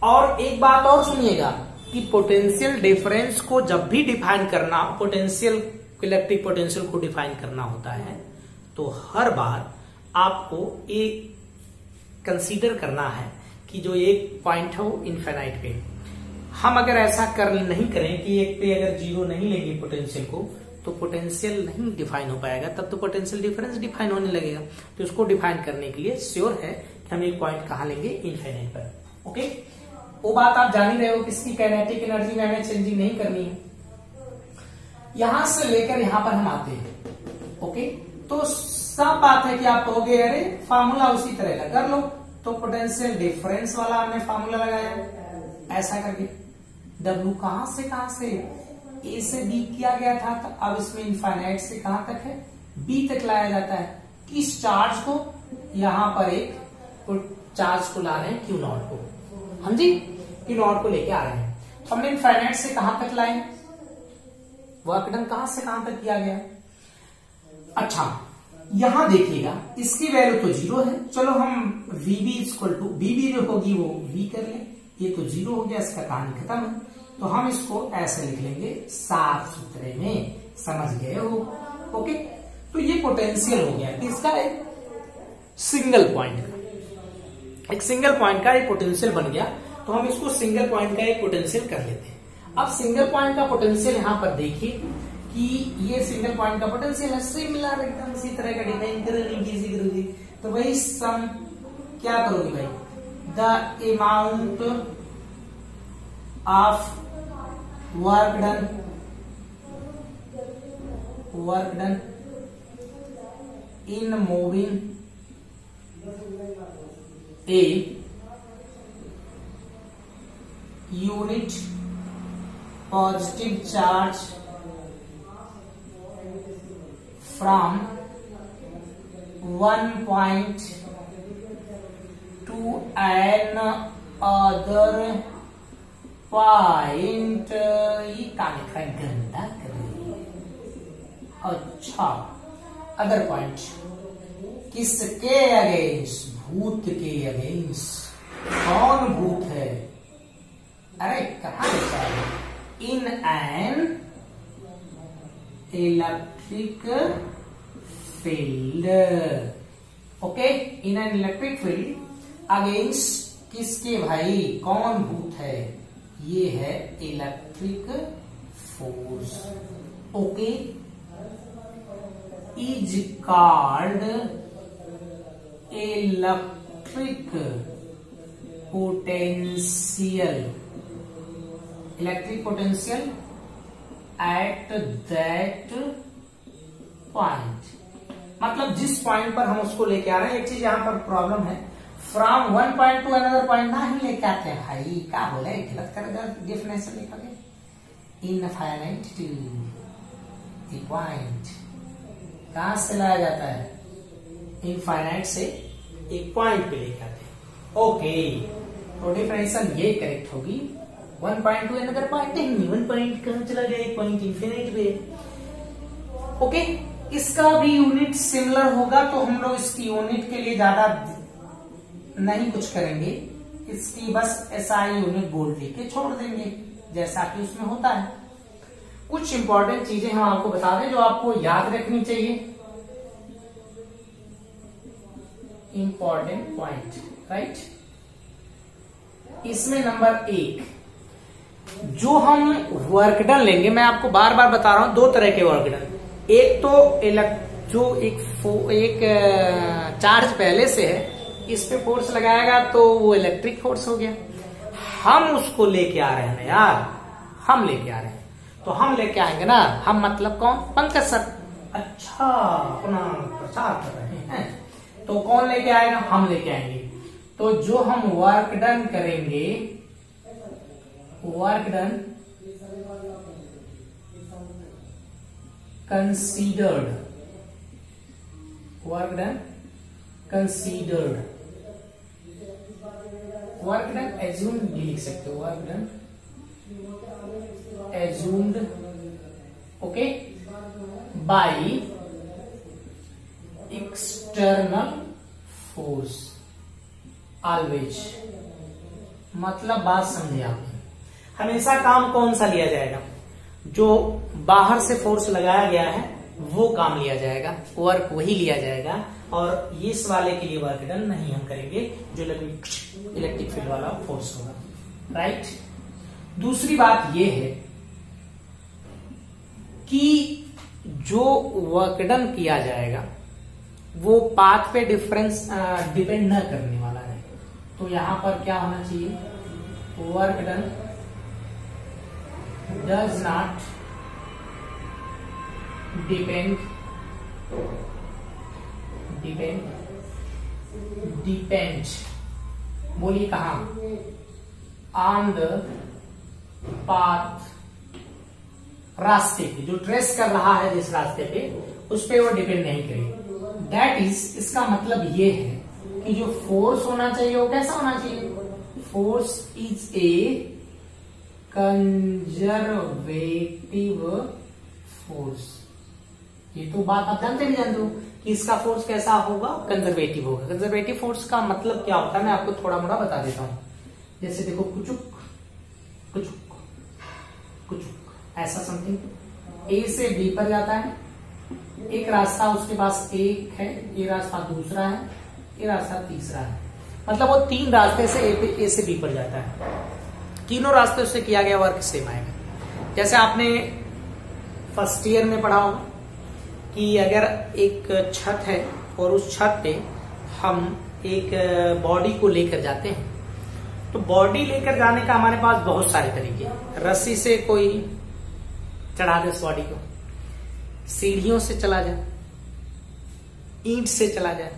और एक बात और सुनिएगा कि पोटेंशियल डिफरेंस को जब भी डिफाइन करना, पोटेंशियल इलेक्ट्रिक पोटेंशियल को डिफाइन करना होता है तो हर बार आपको एक कंसीडर करना है कि जो एक पॉइंट है वो इनफाइनाइट पे। हम अगर ऐसा नहीं करें कि एक पे अगर 0 नहीं लेंगे पोटेंशियल को तो पोटेंशियल नहीं डिफाइन हो पाएगा, तब तो पोटेंशियल डिफरेंस डिफाइन होने लगेगा। तो इसको डिफाइन करने के लिए श्योर है कि हम एक पॉइंट कहां लेंगे, इनफाइनाइट पर। ओके, वो बात आप जान ही रहे हो, किसकी काइनेटिक एनर्जी में हमें चेंजिंग नहीं करनी है। यहां से लेकर यहां पर हम आते हैं। ओके, तो सब बात है कि आप कहोगे अरे फार्मूला उसी तरह का कर लो, तो पोटेंशियल डिफरेंस वाला हमने फार्मूला लगाया ऐसा करके। W कहां से A से B किया गया था, तो अब इसमें इनफाइनाइट से कहां तक है, B तक लाया जाता है। किस चार्ज को, यहां पर एक चार्ज को ला रहे हैं Q नॉट को, हम जी Q नॉट को लेके आ रहे हैं। तो हमने इनफाइनाइट से कहां तक लाए, वर्क डन कहां से कहां तक किया गया। अच्छा, यहां देखिएगा इसकी वैल्यू तो 0 है, चलो हम VB इक्वल टू BB जो होगी वो V कर ले, ये तो 0 हो गया, इसका कहानी खत्म है। तो हम इसको ऐसे लिख लेंगे साफ सुथरे में, समझ गए हो। ओके, तो ये पोटेंशियल हो गया किसका, एक सिंगल पॉइंट का, एक सिंगल पॉइंट का एक पोटेंशियल बन गया। तो हम इसको सिंगल पॉइंट का एक पोटेंशियल कर लेते हैं। अब सिंगल पॉइंट का पोटेंशियल यहां पर देखिए कि ये सिंगल पॉइंट का पोटेंशियल है, सिमिलर एकदम इसी तरह का डिजाइन करोगी। तो वही सम क्या करोगे भाई, the amount of work done in moving a unit positive charge from 1 point to an other point, ये क्या लिखा है, गंदा कर रही है। अच्छा, अदर पॉइंट किसके अगेंस्ट, भूत के अगेंस्ट। कौन भूत है, अरे कहां लिखा है, in an electric field. Okay, in an electric field against किसके भाई, कौन भूत है, ये है electric force. Okay, is called electric potential, electric potential at that point. मतलब जिस पॉइंट पर हम उसको लेके आ रहे हैं, एक चीज यहां पर प्रॉब्लम है, from 1 point two another point ना ही लेके आते हैं भाई, क्या बोले, गलत कर डेफिनेशन लिखोगे, इनफाइनाइट टू द पॉइंट, कहां से लाया जाता है, इनफाइनाइट से एक पॉइंट पे लेके आते हैं। ओके, तो डेफिनेशन ये करेक्ट होगी, 1 पॉइंट टू अनदर पॉइंट नहीं, 1 पॉइंट कहां चला गया, एक पॉइंट इनफिनिट पे। ओके, इसका भी यूनिट सिमिलर होगा, तो हम लोग इसकी यूनिट के लिए ज्यादा नहीं कुछ करेंगे, इसकी बस एसआई यूनिट बोल्ड लिख के छोड़ देंगे, जैसा कि उसमें होता है। कुछ इंपॉर्टेंट चीजें हम आपको बता दें जो आपको याद रखनी चाहिए, इंपॉर्टेंट पॉइंट, राइट। इसमें नंबर 1, जो हम वर्क डन लेंगे, मैं आपको बार बार बता रहा हूं, 2 तरह के वर्क डन, एक तो जो एक चार्ज पहले से है, इस पे फोर्स लगाएगा तो वो इलेक्ट्रिक फोर्स हो गया। हम उसको लेके आ रहे हैं यार, हम लेके आ रहे हैं, तो हम लेके आएंगे ना, हम मतलब कौन, पंकज सर। अच्छा, अपना प्रचार कर रहे हैं, तो कौन लेके आएगा, हम लेके आएंगे। तो जो हम वर्क डन करेंगे, work done considered, work done considered, work done assumed भी लिख सकते हो, work done assumed, okay, by external force always. मतलब बात समझे आपने, हमेशा काम कौन सा लिया जाएगा, जो बाहर से फोर्स लगाया गया है वो काम लिया जाएगा, वर्क वही लिया जाएगा, और इस वाले के लिए वर्क डन नहीं हम करेंगे, जो इलेक्ट्रिक फील्ड वाला फोर्स होगा, राइट। दूसरी बात यह है कि जो वर्क डन किया जाएगा वो पाथ पे डिफरेंस डिपेंड न करने वाला है, तो यहां पर क्या होना चाहिए, work done does not depend बोलिए कहा, ऑन द पाथ, रास्ते पे जो ट्रेस कर रहा है जिस रास्ते पे, उस पे वो डिपेंड नहीं करेगी। दैट इज, इसका मतलब ये है कि जो फोर्स होना चाहिए वो कैसा होना चाहिए, force is a conservative force. ये तो बात आप जानते नहीं जानते हो कि इसका फोर्स कैसा होगा, कंजर्वेटिव होगा। कंजर्वेटिव फोर्स का मतलब क्या होता है, मैं आपको थोड़ा मोड़ा बता देता हूं। जैसे देखो, कुचुक कुचुक कुचुक, ऐसा समथिंग ए से बी पर जाता है, एक रास्ता उसके पास एक है, ये रास्ता दूसरा है, ये रास्ता तीसरा है, मतलब वो 3 रास्ते से ए से बी पर जाता है, तीनों रास्ते से किया गया वर्क सेम आएगा। जैसे आपने फर्स्ट ईयर में पढ़ा होगा कि अगर एक छत है और उस छत पे हम एक बॉडी को लेकर जाते हैं, तो बॉडी लेकर जाने का हमारे पास बहुत सारे तरीके हैं। रस्सी से कोई चढ़ा दे उस बॉडी को, सीढ़ियों से चला जाए, ईंट से चला जाए,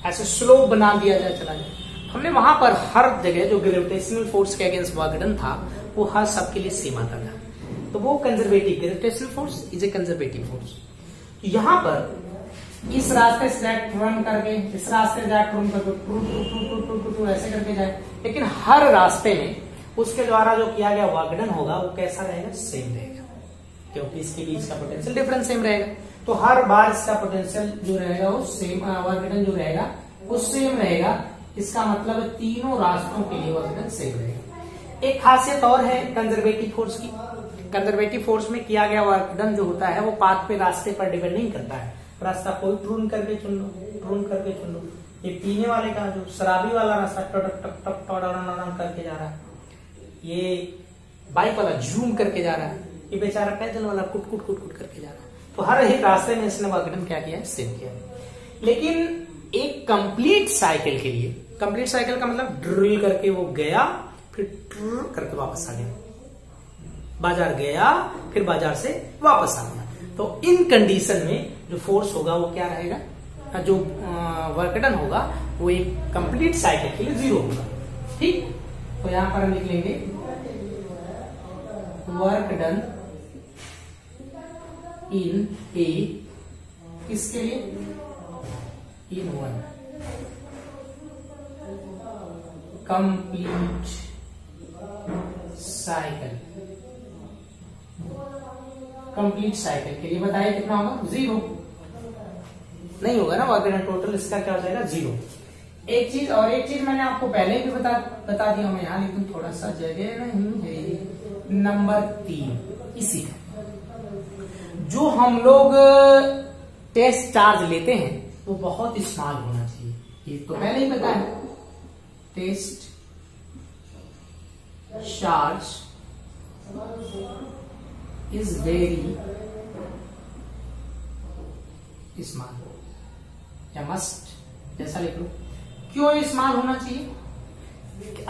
ऐसे स्लोप बना दिया जाए, चला जाए। हमने वहां पर हर जगह जो ग्रेविटेशनल फोर्स के अगेंस्ट वर्क डन था वो हर सबके लिए सेम आता था, तो वो conservative, gravitational force is a conservative force. तो यहां पर इस रास्ते से जाए रन करके, इस रास्ते से जाए रन करके टू ऐसे करके जाए, लेकिन हर रास्ते में उसके द्वारा जो किया गया वर्क डन होगा वो कैसा रहेगा, सेम रहेगा, क्योंकि इसके बीच का पोटेंशियल डिफरेंस सेम रहेगा। तो हर बार इसका पोटेंशियल जो रहेगा वो सेम, वर्क डन जो रहेगा वो सेम रहेगा। इसका मतलब तीनों रास्तों के लिए वर्क डन सेम रहेगा। एक खासियत और है कंजर्वेटिव फोर्स की। कंजर्वेटिव फोर्स में किया गया वर्क डन जो होता है वो पाथ पे, रास्ते पर डिपेंड नहीं करता है। रास्ता कोई ट्रून करके चुन लो, ट्रून करके चुन लो। ये पीने वाले का जो शराबी वाला रास्ता टक टक टक करके जा रहा है, ये बाइक वाला झूम करके जा रहा है, ये बेचारा पैदल वाला कुट कुट कुट कुट करके जा रहा है। तो हर एक रास्ते में इसने वर्क डन क्या किया है, सेम किया है। लेकिन एक कंप्लीट साइकिल के लिए, कंप्लीट साइकिल का मतलब ड्रिल करके वो गया, फिर ट्र करके वापस आ गया, बाजार गया, फिर बाजार से वापस आ गया। तो इन कंडीशन में जो फोर्स होगा वो क्या रहेगा, जो वर्क डन होगा वो एक कंप्लीट साइकिल के लिए 0 होगा। ठीक, तो यहां पर हम लिख लेंगे वर्क डन इन ए, किसके लिए, in one complete cycle, complete cycle के लिए बताइए कितना होगा, 0 नहीं होगा ना वर्क डन, टोटल इसका क्या हो जाएगा, 0। एक चीज और, एक चीज मैंने आपको पहले भी बता दिया मैं यहाँ, लेकिन थोड़ा सा जगह नहीं है। नंबर 3 इसी का जो हम लोग टेस्ट चार्ज लेते हैं वो बहुत स्मॉल होना चाहिए, ये तो पहले ही पता है। Test charge is very small, या मस्ट जैसा लिख लो। क्यों ये स्मॉल होना चाहिए,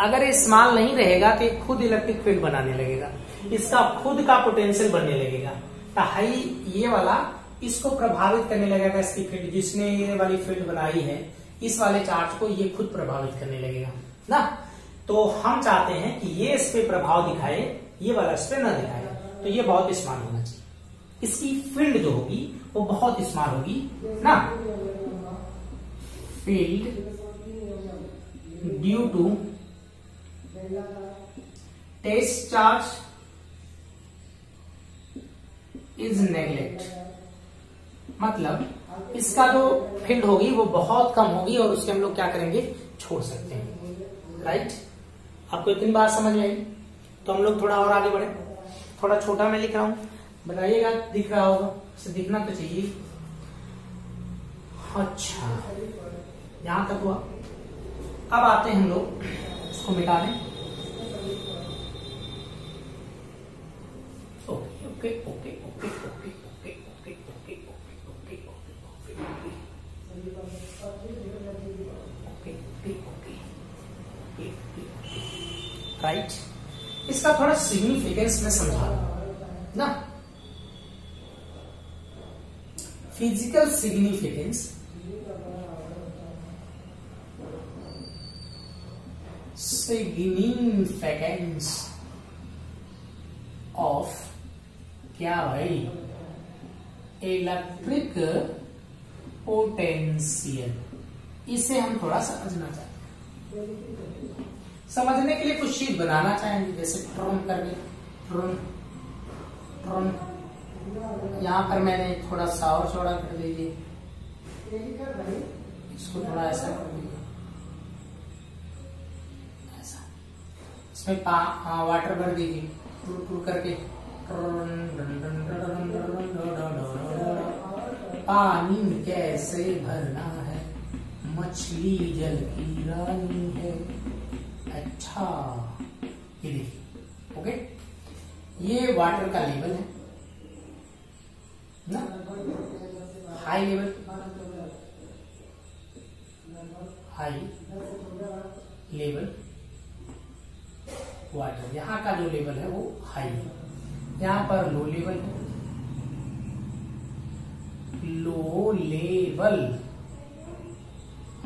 अगर ये स्मॉल नहीं रहेगा तो ये खुद इलेक्ट्रिक फील्ड बनाने लगेगा, इसका खुद का पोटेंशियल बनने लगेगा। तो हाई ये वाला इसको प्रभावित करने लगेगा, इसकी फील्ड, जिसने ये वाली फील्ड बनाई है इस वाले चार्ज को ये खुद प्रभावित करने लगेगा ना। तो हम चाहते हैं कि ये इस पे प्रभाव दिखाए, ये वाला इस पे न दिखाए, तो ये बहुत स्मॉल होना चाहिए। इसकी फील्ड जो होगी वो बहुत स्मॉल होगी ना, field due to test charge is neglect, मतलब इसका जो फील्ड होगी वो बहुत कम होगी और उसके हम लोग क्या करेंगे, छोड़ सकते हैं। राइट, आपको इतनी बात समझ में आई? तो हम लोग थोड़ा और आगे बढ़े। थोड़ा छोटा मैं लिख रहा हूं, बनाइएगा, दिख रहा होगा, इसे दिखना तो चाहिए। अच्छा, यहां तक हुआ। अब आते हैं हम लोग, इसको मिटा दें। Okay okay okay okay okay okay okay okay okay okay okay, right. इसका थोड़ा सिग्निफिकेंस में समझा ना, फिजिकल सिग्निफिकेंस सिग्निफिकेंस ऑफ क्या भाई, इलेक्ट्रिक पोटेंशियल। इसे हम थोड़ा समझना चाहते हैं। समझने के लिए कुछ चीज बनाना चाहेंगे, जैसे ट्रन करके, ट्रन ट्रन, यहां पर मैंने थोड़ा सा और चौड़ा कर दीजिए, इसको थोड़ा ऐसा कर दीजिए, ऐसा, इसमें वाटर भर दीजिए, टूर टूर करके, पानी कैसे भरना है, मछली जल की रानी है। अच्छा, ये देखिए, ओके, ये वाटर का लेवल है ना, high level, high level water, यहाँ का जो लेवल है वो हाई है, यहाँ पर लो लेवल है, लो लेवल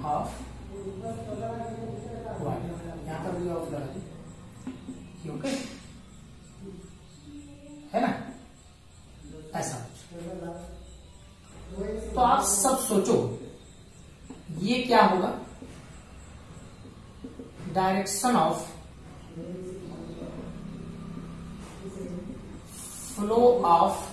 ऑफ वाटर, यहाँ पर भी ऑफ लगा दी, ओके है ना, ऐसा। तो आप आप सब सोचो ये क्या होगा, direction of flow of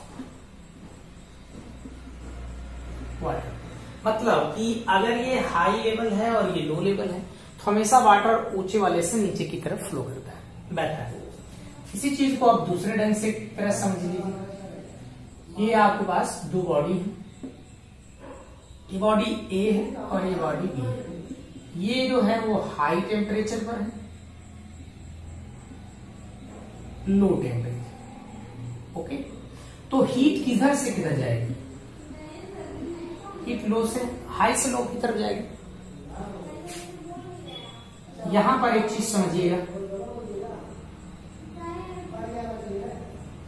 water. मतलब कि अगर ये हाई लेवल है और ये लो लेवल है तो हमेशा वाटर ऊंचे वाले से नीचे की तरफ फ्लो करता है, बहता है। इसी चीज को आप दूसरे ढंग से तरह समझ लीजिए। ये आपके पास दो बॉडी है, ये बॉडी ए है और ये बॉडी बी है। ये जो है वो हाई टेम्परेचर पर है, लो टेम्परेचर। ओके, तो हीट किधर से किधर जाएगी? हीट लो से हाई से लो की तरफ जाएगी। यहां पर एक चीज समझिएगा,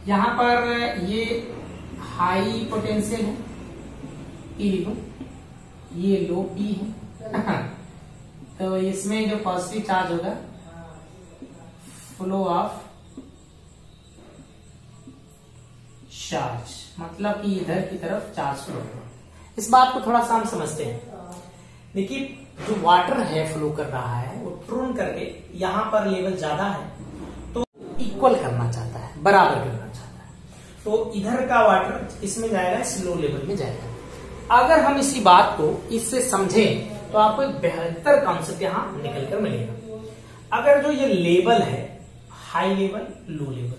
यहां पर ये हाई पोटेंशियल है पी लिखो, ये लो पी है तो इसमें जो पॉजिटिव चार्ज होगा फ्लो ऑफ चार्ज, मतलब कि इधर की तरफ चार्ज फ्लो होगा। इस बात को थोड़ा सा हम समझते हैं। देखिए जो वाटर है फ्लो कर रहा है वो ट्रून करके यहां पर लेवल ज्यादा है तो इक्वल करना चाहता है, बराबर करना चाहता है, तो इधर का वाटर इसमें जाएगा, इस लो लेवल में जाएगा। अगर हम इसी बात को इससे समझें तो आपको एक बेहतर कॉन्सेप्ट यहां निकल कर मिलेगा। अगर जो ये लेवल है हाई लेवल लो लेवल,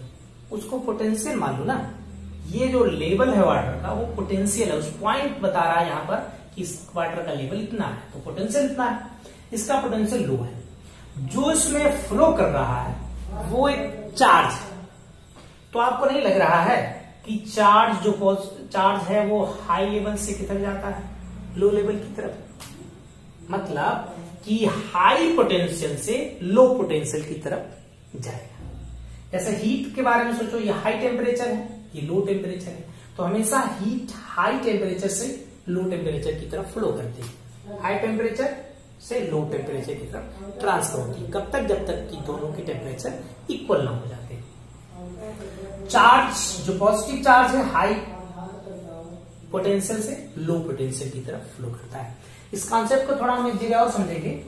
उसको पोटेंशियल मान लो ना, ये जो लेवल है वाटर का वो पोटेंशियल है, उस पॉइंट बता रहा है यहाँ पर कि इस वाटर का लेवल इतना है तो पोटेंशियल इतना है, इसका पोटेंशियल लो है। जो इसमें फ्लो कर रहा है वो एक चार्ज है। तो आपको नहीं लग रहा है कि चार्ज जो चार्ज है वो हाई लेवल से किधर जाता है, लो लेवल की तरफ? मतलब कि हाई पोटेंशियल से लो पोटेंशियल की तरफ जाएगा। जैसे हीट के बारे में सोचो, ये हाई टेम्परेचर है, ये लो टेम्परेचर है, तो हमेशा हीट हाई टेम्परेचर से लो टेम्परेचर की तरफ फ्लो करती है, हाई टेम्परेचर से लो टेम्परेचर की तरफ ट्रांसफर होती है। कब तक? जब तक कि दोनों के टेम्परेचर इक्वल ना हो जाते। चार्ज जो पॉजिटिव चार्ज है हाई पोटेंशियल से लो पोटेंशियल की तरफ फ्लो करता है। इस कॉन्सेप्ट को थोड़ा हम एक जगह और समझेंगे।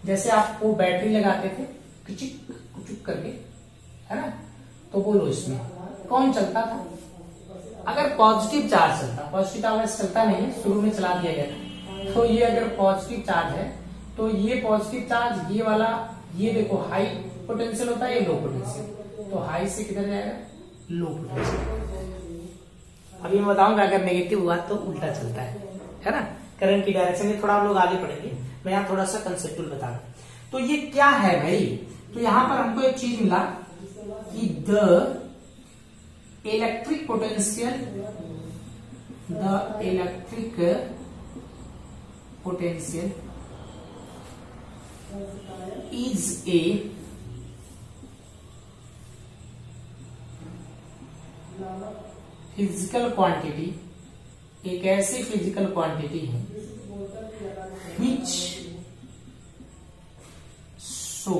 जैसे आपको बैटरी लगाते थे कुचिक कुचुक करके, है ना, तो बोलो इसमें कौन चलता था? अगर पॉजिटिव चार्ज चलता, पॉजिटिव चार्ज चलता नहीं है, शुरू में चला दिया गया था, तो ये अगर पॉजिटिव चार्ज है तो ये पॉजिटिव चार्ज ये वाला, ये देखो हाई पोटेंशियल होता है, ये लो पोटेंशियल, तो हाई से किधर जाएगा? Low potential. अभी मैं बताऊंगा अगर नेगेटिव हुआ तो उल्टा चलता है ना, करंट की डायरेक्शन में। थोड़ा हम लोग आगे पढ़ेंगे, मैं यहाँ थोड़ा सा कंसेप्चुअल बता रहा हूं। तो ये क्या है भाई? तो यहां पर हमको एक चीज मिला कि the electric potential is a physical quantity, एक ऐसी फिजिकल क्वांटिटी है which show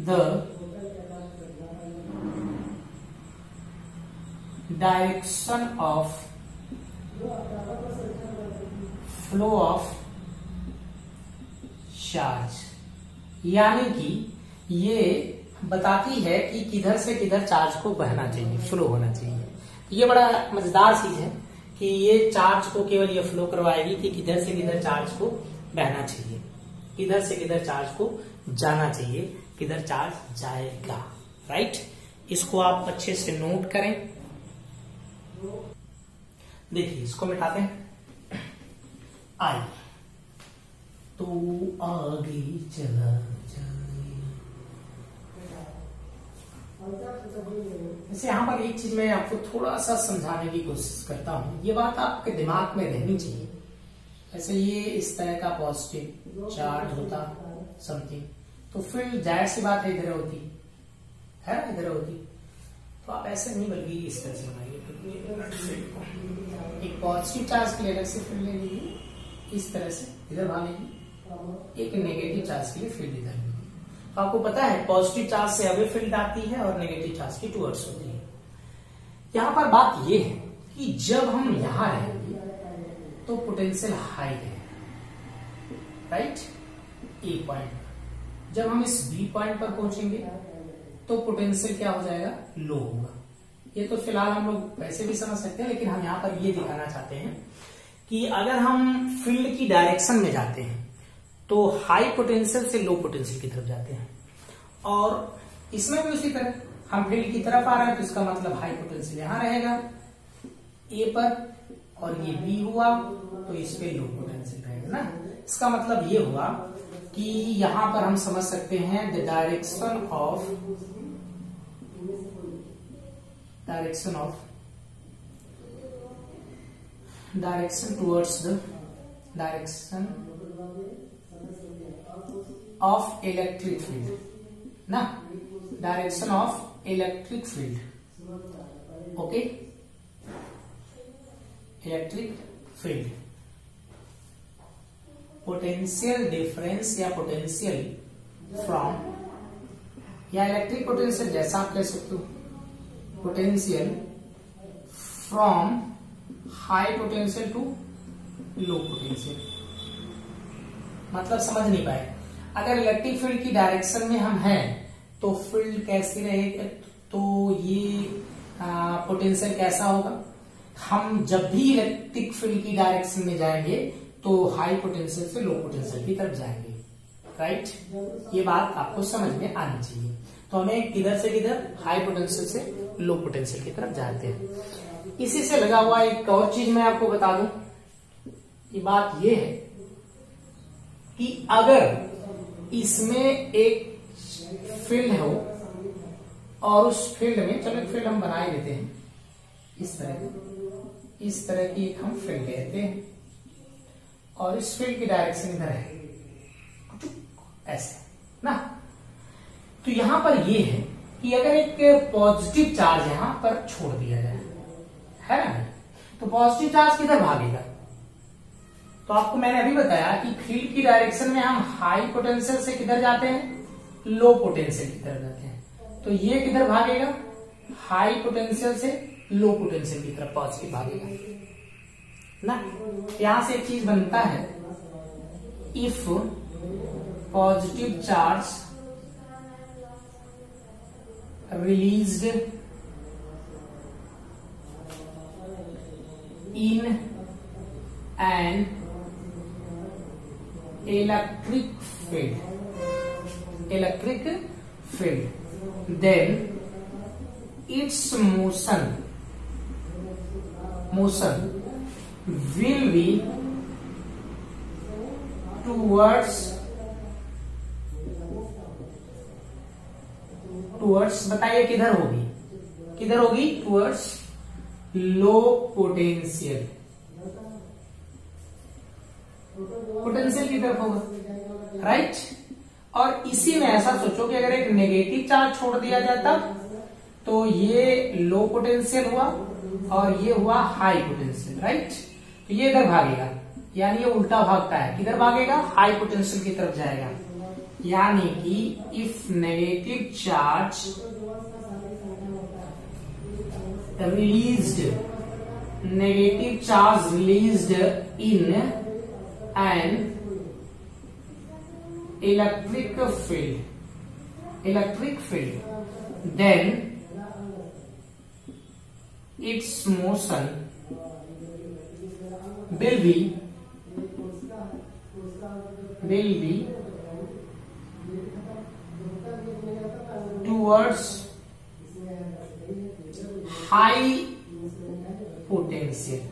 the direction of flow of charge, यानी कि ये बताती है कि किधर से किधर चार्ज को बहना चाहिए, फ्लो होना चाहिए। ये बड़ा मजेदार चीज है कि ये चार्ज को केवल ये फ्लो करवाएगी कि किधर से किधर चार्ज को बहना चाहिए, किधर से किधर चार्ज को जाना चाहिए, किधर चार्ज जाएगा। राइट, इसको आप अच्छे से नोट करें। देखिए इसको मिटाते हैं। आई तो आगे चला जैसे यहाँ पर एक चीज मैं आपको थोड़ा सा समझाने की कोशिश करता हूँ, ये बात आपके दिमाग में रहनी चाहिए। ऐसे ये इस तरह का पॉजिटिव चार्ज होता समथिंग, तो फिर जाहिर सी बात है इधर होती है, इधर होती, तो आप ऐसे नहीं बल्कि इस तरह से बनाइए। एक पॉजिटिव चार्ज के लिए अलग से फील्ड ले लीजिए, इस तरह से इधर भागेगी, एक नेगेटिव चार्ज के लिए फील्ड इधर लेंगे। तो आपको पता है पॉजिटिव चार्ज से अवे फील्ड आती है और नेगेटिव चार्ज की टुवर्ड्स होती है। यहाँ पर बात यह है कि जब हम यहाँ रहेंगे तो पोटेंशियल हाई है, राइट, ए पॉइंट। जब हम इस बी पॉइंट पर पहुंचेंगे तो पोटेंशियल क्या हो जाएगा, लो होगा। ये तो फिलहाल हम लोग वैसे भी समझ सकते हैं, लेकिन हम यहां पर ये दिखाना चाहते हैं कि अगर हम फील्ड की डायरेक्शन में जाते हैं तो हाई पोटेंशियल से लो पोटेंशियल की तरफ जाते हैं, और इसमें भी उसी तरह हम फील्ड की तरफ आ रहे हैं तो इसका मतलब हाई पोटेंशियल यहां रहेगा ए पर, और ये बी हुआ तो इस पे लो पोटेंशियल रहेगा ना। इसका मतलब ये हुआ कि यहां पर हम समझ सकते हैं the direction towards the direction of electric field ना, direction of electric field, okay, electric field. Potential difference या पोटेंशियल फ्रॉम, या इलेक्ट्रिक पोटेंशियल जैसा आप कह सकते हो, potential from high potential to low potential. मतलब समझ नहीं पाए, अगर इलेक्ट्रिक फील्ड की डायरेक्शन में हम हैं तो फील्ड कैसी रहेगी, तो ये पोटेंशियल कैसा होगा। हम जब भी इलेक्ट्रिक फील्ड की डायरेक्शन में जाएंगे तो हाई पोटेंशियल से लो पोटेंशियल की तरफ जाएंगे, राइट। ये बात आपको समझ में आनी चाहिए। तो हमें किधर से किधर, हाई पोटेंशियल से लो पोटेंशियल की तरफ जाते हैं। इसी से लगा हुआ एक और चीज मैं आपको बता दूं, ये बात ये है कि अगर इसमें एक फील्ड हो और उस फील्ड में, चलो एक फील्ड हम बना ही देते हैं, इस तरह की एक हम फील्ड लेते हैं, और इस फील्ड की डायरेक्शन इधर है ऐसे ना। तो यहां पर ये है कि अगर एक पॉजिटिव चार्ज यहां पर छोड़ दिया जाए, है ना, तो पॉजिटिव चार्ज किधर भागेगा। तो आपको मैंने अभी बताया कि फील्ड की डायरेक्शन में हम हाई पोटेंशियल से किधर जाते हैं, लो पोटेंशियल की तरफ जाते हैं। तो ये किधर भागेगा, हाई पोटेंशियल से लो पोटेंशियल की तरफ पॉजिटिव भागेगा ना। यहां से एक चीज बनता है, if positive charge released in an electric field, then its motion will be towards बताइए किधर होगी, towards लो पोटेंशियल की तरफ होगा, राइट। और इसी में ऐसा सोचो कि अगर एक नेगेटिव चार्ज छोड़ दिया जाता तो ये लो पोटेंशियल हुआ और ये हुआ हाई पोटेंशियल, राइट। तो ये इधर भागेगा, यानी ये उल्टा भागता है, किधर भागेगा, हाई पोटेंशियल की तरफ जाएगा। यानी कि if negative charge released in an electric field, then its motion will be towards high potential,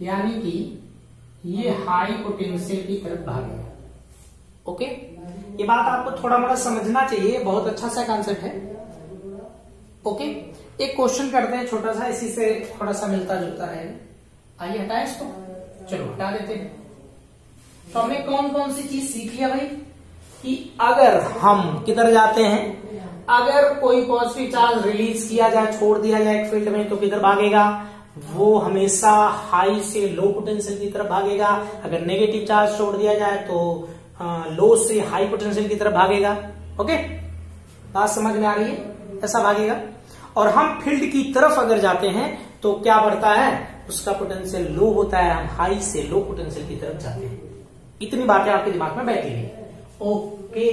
यानी कि ये हाई पोटेंशियल की तरफ भागेगा। ओके, ये बात आपको थोड़ा मोड़ा समझना चाहिए, बहुत अच्छा सा कॉन्सेप्ट है। ओके, एक क्वेश्चन करते हैं छोटा सा, इसी से थोड़ा सा मिलता जुलता रहेगा। आइए हटाए इसको, चलो हटा देते हैं। तो हमने कौन कौन सी चीज सीख लिया भाई, कि अगर हम किधर जाते हैं, अगर कोई पॉजिटिव चार्ज रिलीज किया जाए, छोड़ दिया जाए एक फील्ड में, तो किधर भागेगा, वो हमेशा हाई से लो पोटेंशियल की तरफ भागेगा। अगर नेगेटिव चार्ज छोड़ दिया जाए तो लो से हाई पोटेंशियल की तरफ भागेगा। ओके, बात समझ में आ रही है, ऐसा भागेगा। और हम फील्ड की तरफ अगर जाते हैं तो क्या बढ़ता है, उसका पोटेंशियल लो होता है, हम हाई से लो पोटेंशियल की तरफ जाते हैं। इतनी बातें आपके दिमाग में बैठी हुई। ओके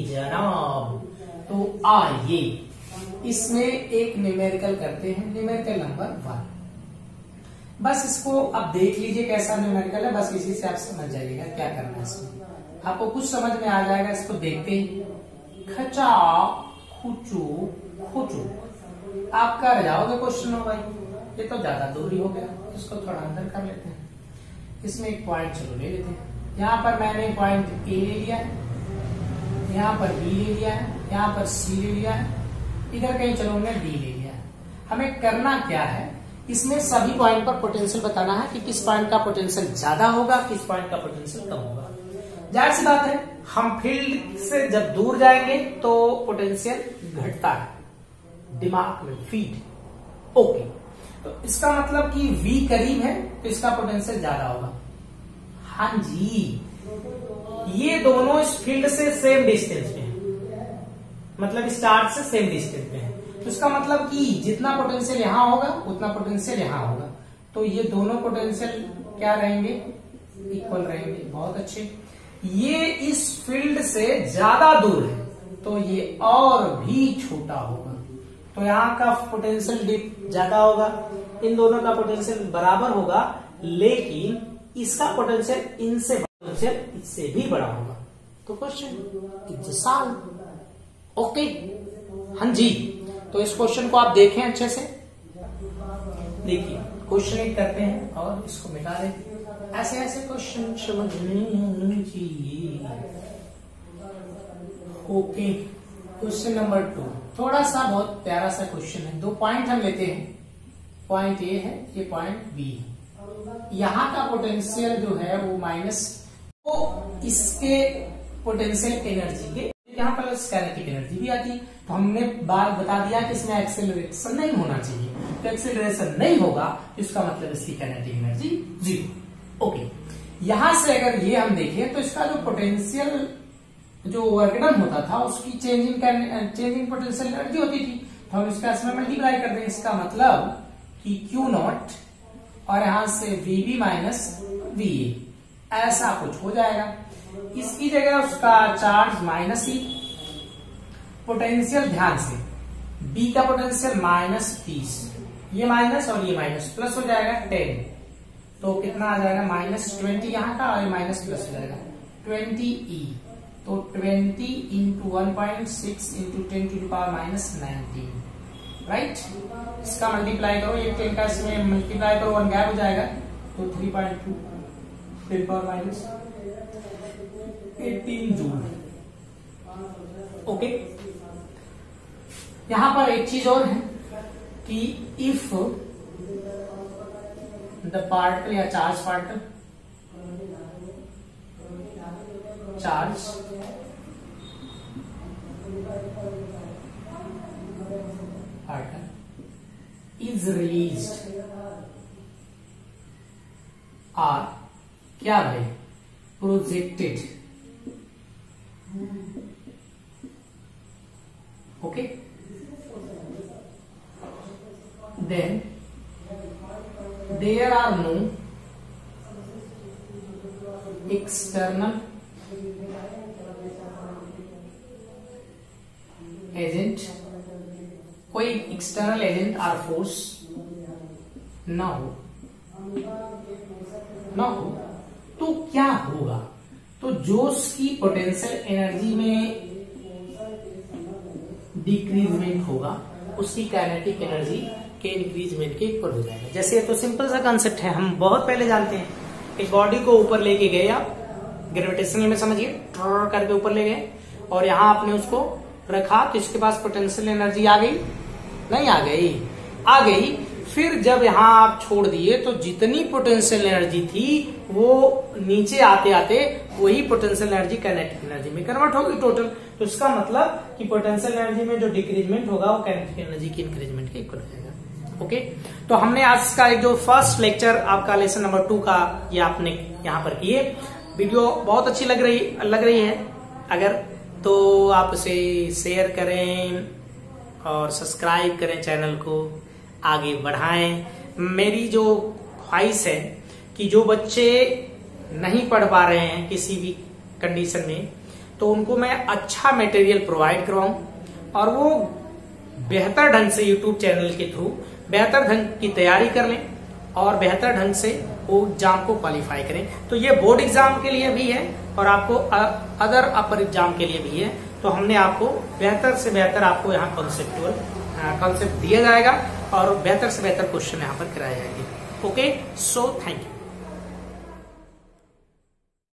जनाब, तो आइए इसमें एक न्यूमेरिकल करते हैं, न्यूमेरिकल नंबर 1। बस इसको आप देख लीजिए कैसा न्यूमेरिकल है, बस इसी से आप समझ जाइएगा क्या करना है इसमें, आपको कुछ समझ में आ जाएगा। इसको देखते ही खचा खुचू खुचू आप कर जाओगे क्वेश्चन हो भाई, ये तो ज्यादा दूरी हो गया, इसको थोड़ा अंदर कर लेते हैं। इसमें एक पॉइंट चलो ले लेते हैं। यहाँ पर मैंने पॉइंट ए ले लिया है, यहाँ पर बी ले लिया है, यहाँ पर सी ले लिया है, इधर कहीं चलो हमने डी ले लिया है। हमें करना क्या है, इसमें सभी पॉइंट पर पोटेंशियल बताना है कि किस पॉइंट का पोटेंशियल ज्यादा होगा, किस पॉइंट का पोटेंशियल कम होगा। जाहिर सी बात है, हम फील्ड से जब दूर जाएंगे तो पोटेंशियल घटता है, दिमाग में फीड। ओके, तो इसका मतलब कि V करीब है तो इसका पोटेंशियल ज्यादा होगा। हाँ जी, ये दोनों इस फील्ड से सेम डिस्टेंस पे हैं, मतलब स्टार्ट से सेम डिस्टेंस पे हैं, तो इसका मतलब कि जितना पोटेंशियल यहां होगा उतना पोटेंशियल यहां होगा, तो ये दोनों पोटेंशियल क्या रहेंगे, इक्वल रहेंगे। बहुत अच्छे। ये इस फील्ड से ज्यादा दूर है तो ये और भी छोटा होगा, तो यहाँ का पोटेंशियल डिप ज्यादा होगा, इन दोनों का पोटेंशियल बराबर होगा, लेकिन इसका पोटेंशियल इनसे पोटेंशियल इससे भी बड़ा होगा। तो क्वेश्चन इट्स सॉल्व। ओके, हाँ जी, तो इस क्वेश्चन को आप देखें अच्छे से। देखिए क्वेश्चन एक करते हैं और इसको मिटा देते हैं। ऐसे ऐसे क्वेश्चन समझने चाहिए। ओके, क्वेश्चन नंबर 2 थोड़ा सा बहुत प्यारा सा क्वेश्चन है। 2 पॉइंट हम लेते हैं, पॉइंट ए है, ये पॉइंट बी है। यहाँ का पोटेंशियल जो है वो माइनस, तो इसके पोटेंशियल एनर्जी के यहाँ पर काइनेटिक एनर्जी भी आती है। तो हमने बात बता दिया कि इसमें एक्सेलरेशन नहीं होना चाहिए, तो एक्सेलरेशन नहीं होगा, इसका मतलब इसकी काइनेटिक एनर्जी 0। ओके, यहां से अगर ये हम देखें तो इसका जो पोटेंशियल जो वर्क डन होता था उसकी चेंजिंग पोटेंशियल एनर्जी होती थी, तो हम इसका इसमें मल्टीप्लाई कर देंगे। इसका मतलब कि Q0 और यहां से VB माइनस VA, ऐसा कुछ हो जाएगा। इसकी जगह उसका चार्ज माइनस ही, पोटेंशियल ध्यान से B का पोटेंशियल -30, ये माइनस और ये माइनस प्लस हो जाएगा 10, तो कितना आ जाएगा -20 यहाँ का, और ये माइनस प्लस हो जाएगा 20E, तो 20 into 1.6 into 10 to the power -19, right. इसका मल्टीप्लाई करो, ये 10 का इसमें मल्टीप्लाई करो, 1 गैप हो जाएगा, तो 3.2 10 पावर -18 जूल। ओके, यहां पर एक चीज और है कि इफ द पार्टिकल या charge particle is released or क्या भाई projected, okay, then there are no external agent, कोई एक्सटर्नल एजेंट और फोर्स ना हो तो क्या होगा, तो जो उसकी पोटेंशियल एनर्जी में डिक्रीजमेंट होगा उसकी काइनेटिक एनर्जी के इंक्रीजमेंट के इक्वल हो जाएगा। जैसे ये तो सिंपल सा कंसेप्ट है, हम बहुत पहले जानते हैं। एक बॉडी को ऊपर लेके गए आप, ग्रेविटेशनल में समझिए, करके ऊपर ले गए और यहाँ आपने उसको रखा, तो इसके पास पोटेंशियल एनर्जी आ गई, नहीं आ गई, आ गई। फिर जब यहाँ आप छोड़ दिए तो जितनी पोटेंशियल एनर्जी थी वो नीचे आते आते वही पोटेंशियल एनर्जी काइनेटिक एनर्जी में कन्वर्ट होगी टोटल। तो इसका मतलब कि पोटेंशियल एनर्जी में जो डिक्रीजमेंट होगा वो काइनेटिक एनर्जी की इंक्रीजमेंट के इक्वल हो जाएगा। ओके, तो हमने आज का एक जो फर्स्ट लेक्चर आपका लेसन नंबर 2 का ये आपने यहाँ पर किए। वीडियो बहुत अच्छी लग रही है अगर, तो आप उसे शेयर करें और सब्सक्राइब करें, चैनल को आगे बढ़ाएं। मेरी जो ख्वाहिश है कि जो बच्चे नहीं पढ़ पा रहे हैं किसी भी कंडीशन में, तो उनको मैं अच्छा मटेरियल प्रोवाइड करवाऊं और वो बेहतर ढंग से यूट्यूब चैनल के थ्रू बेहतर ढंग की तैयारी कर लें और बेहतर ढंग से वो एग्जाम को क्वालिफाई करें। तो ये बोर्ड एग्जाम के लिए भी है और आपको अदर अपर एग्जाम के लिए भी है। तो हमने आपको बेहतर से बेहतर आपको यहाँ कॉन्सेप्ट दिया जाएगा और बेहतर से बेहतर क्वेश्चन यहाँ पर कराए जाएंगे। Okay, so thank you.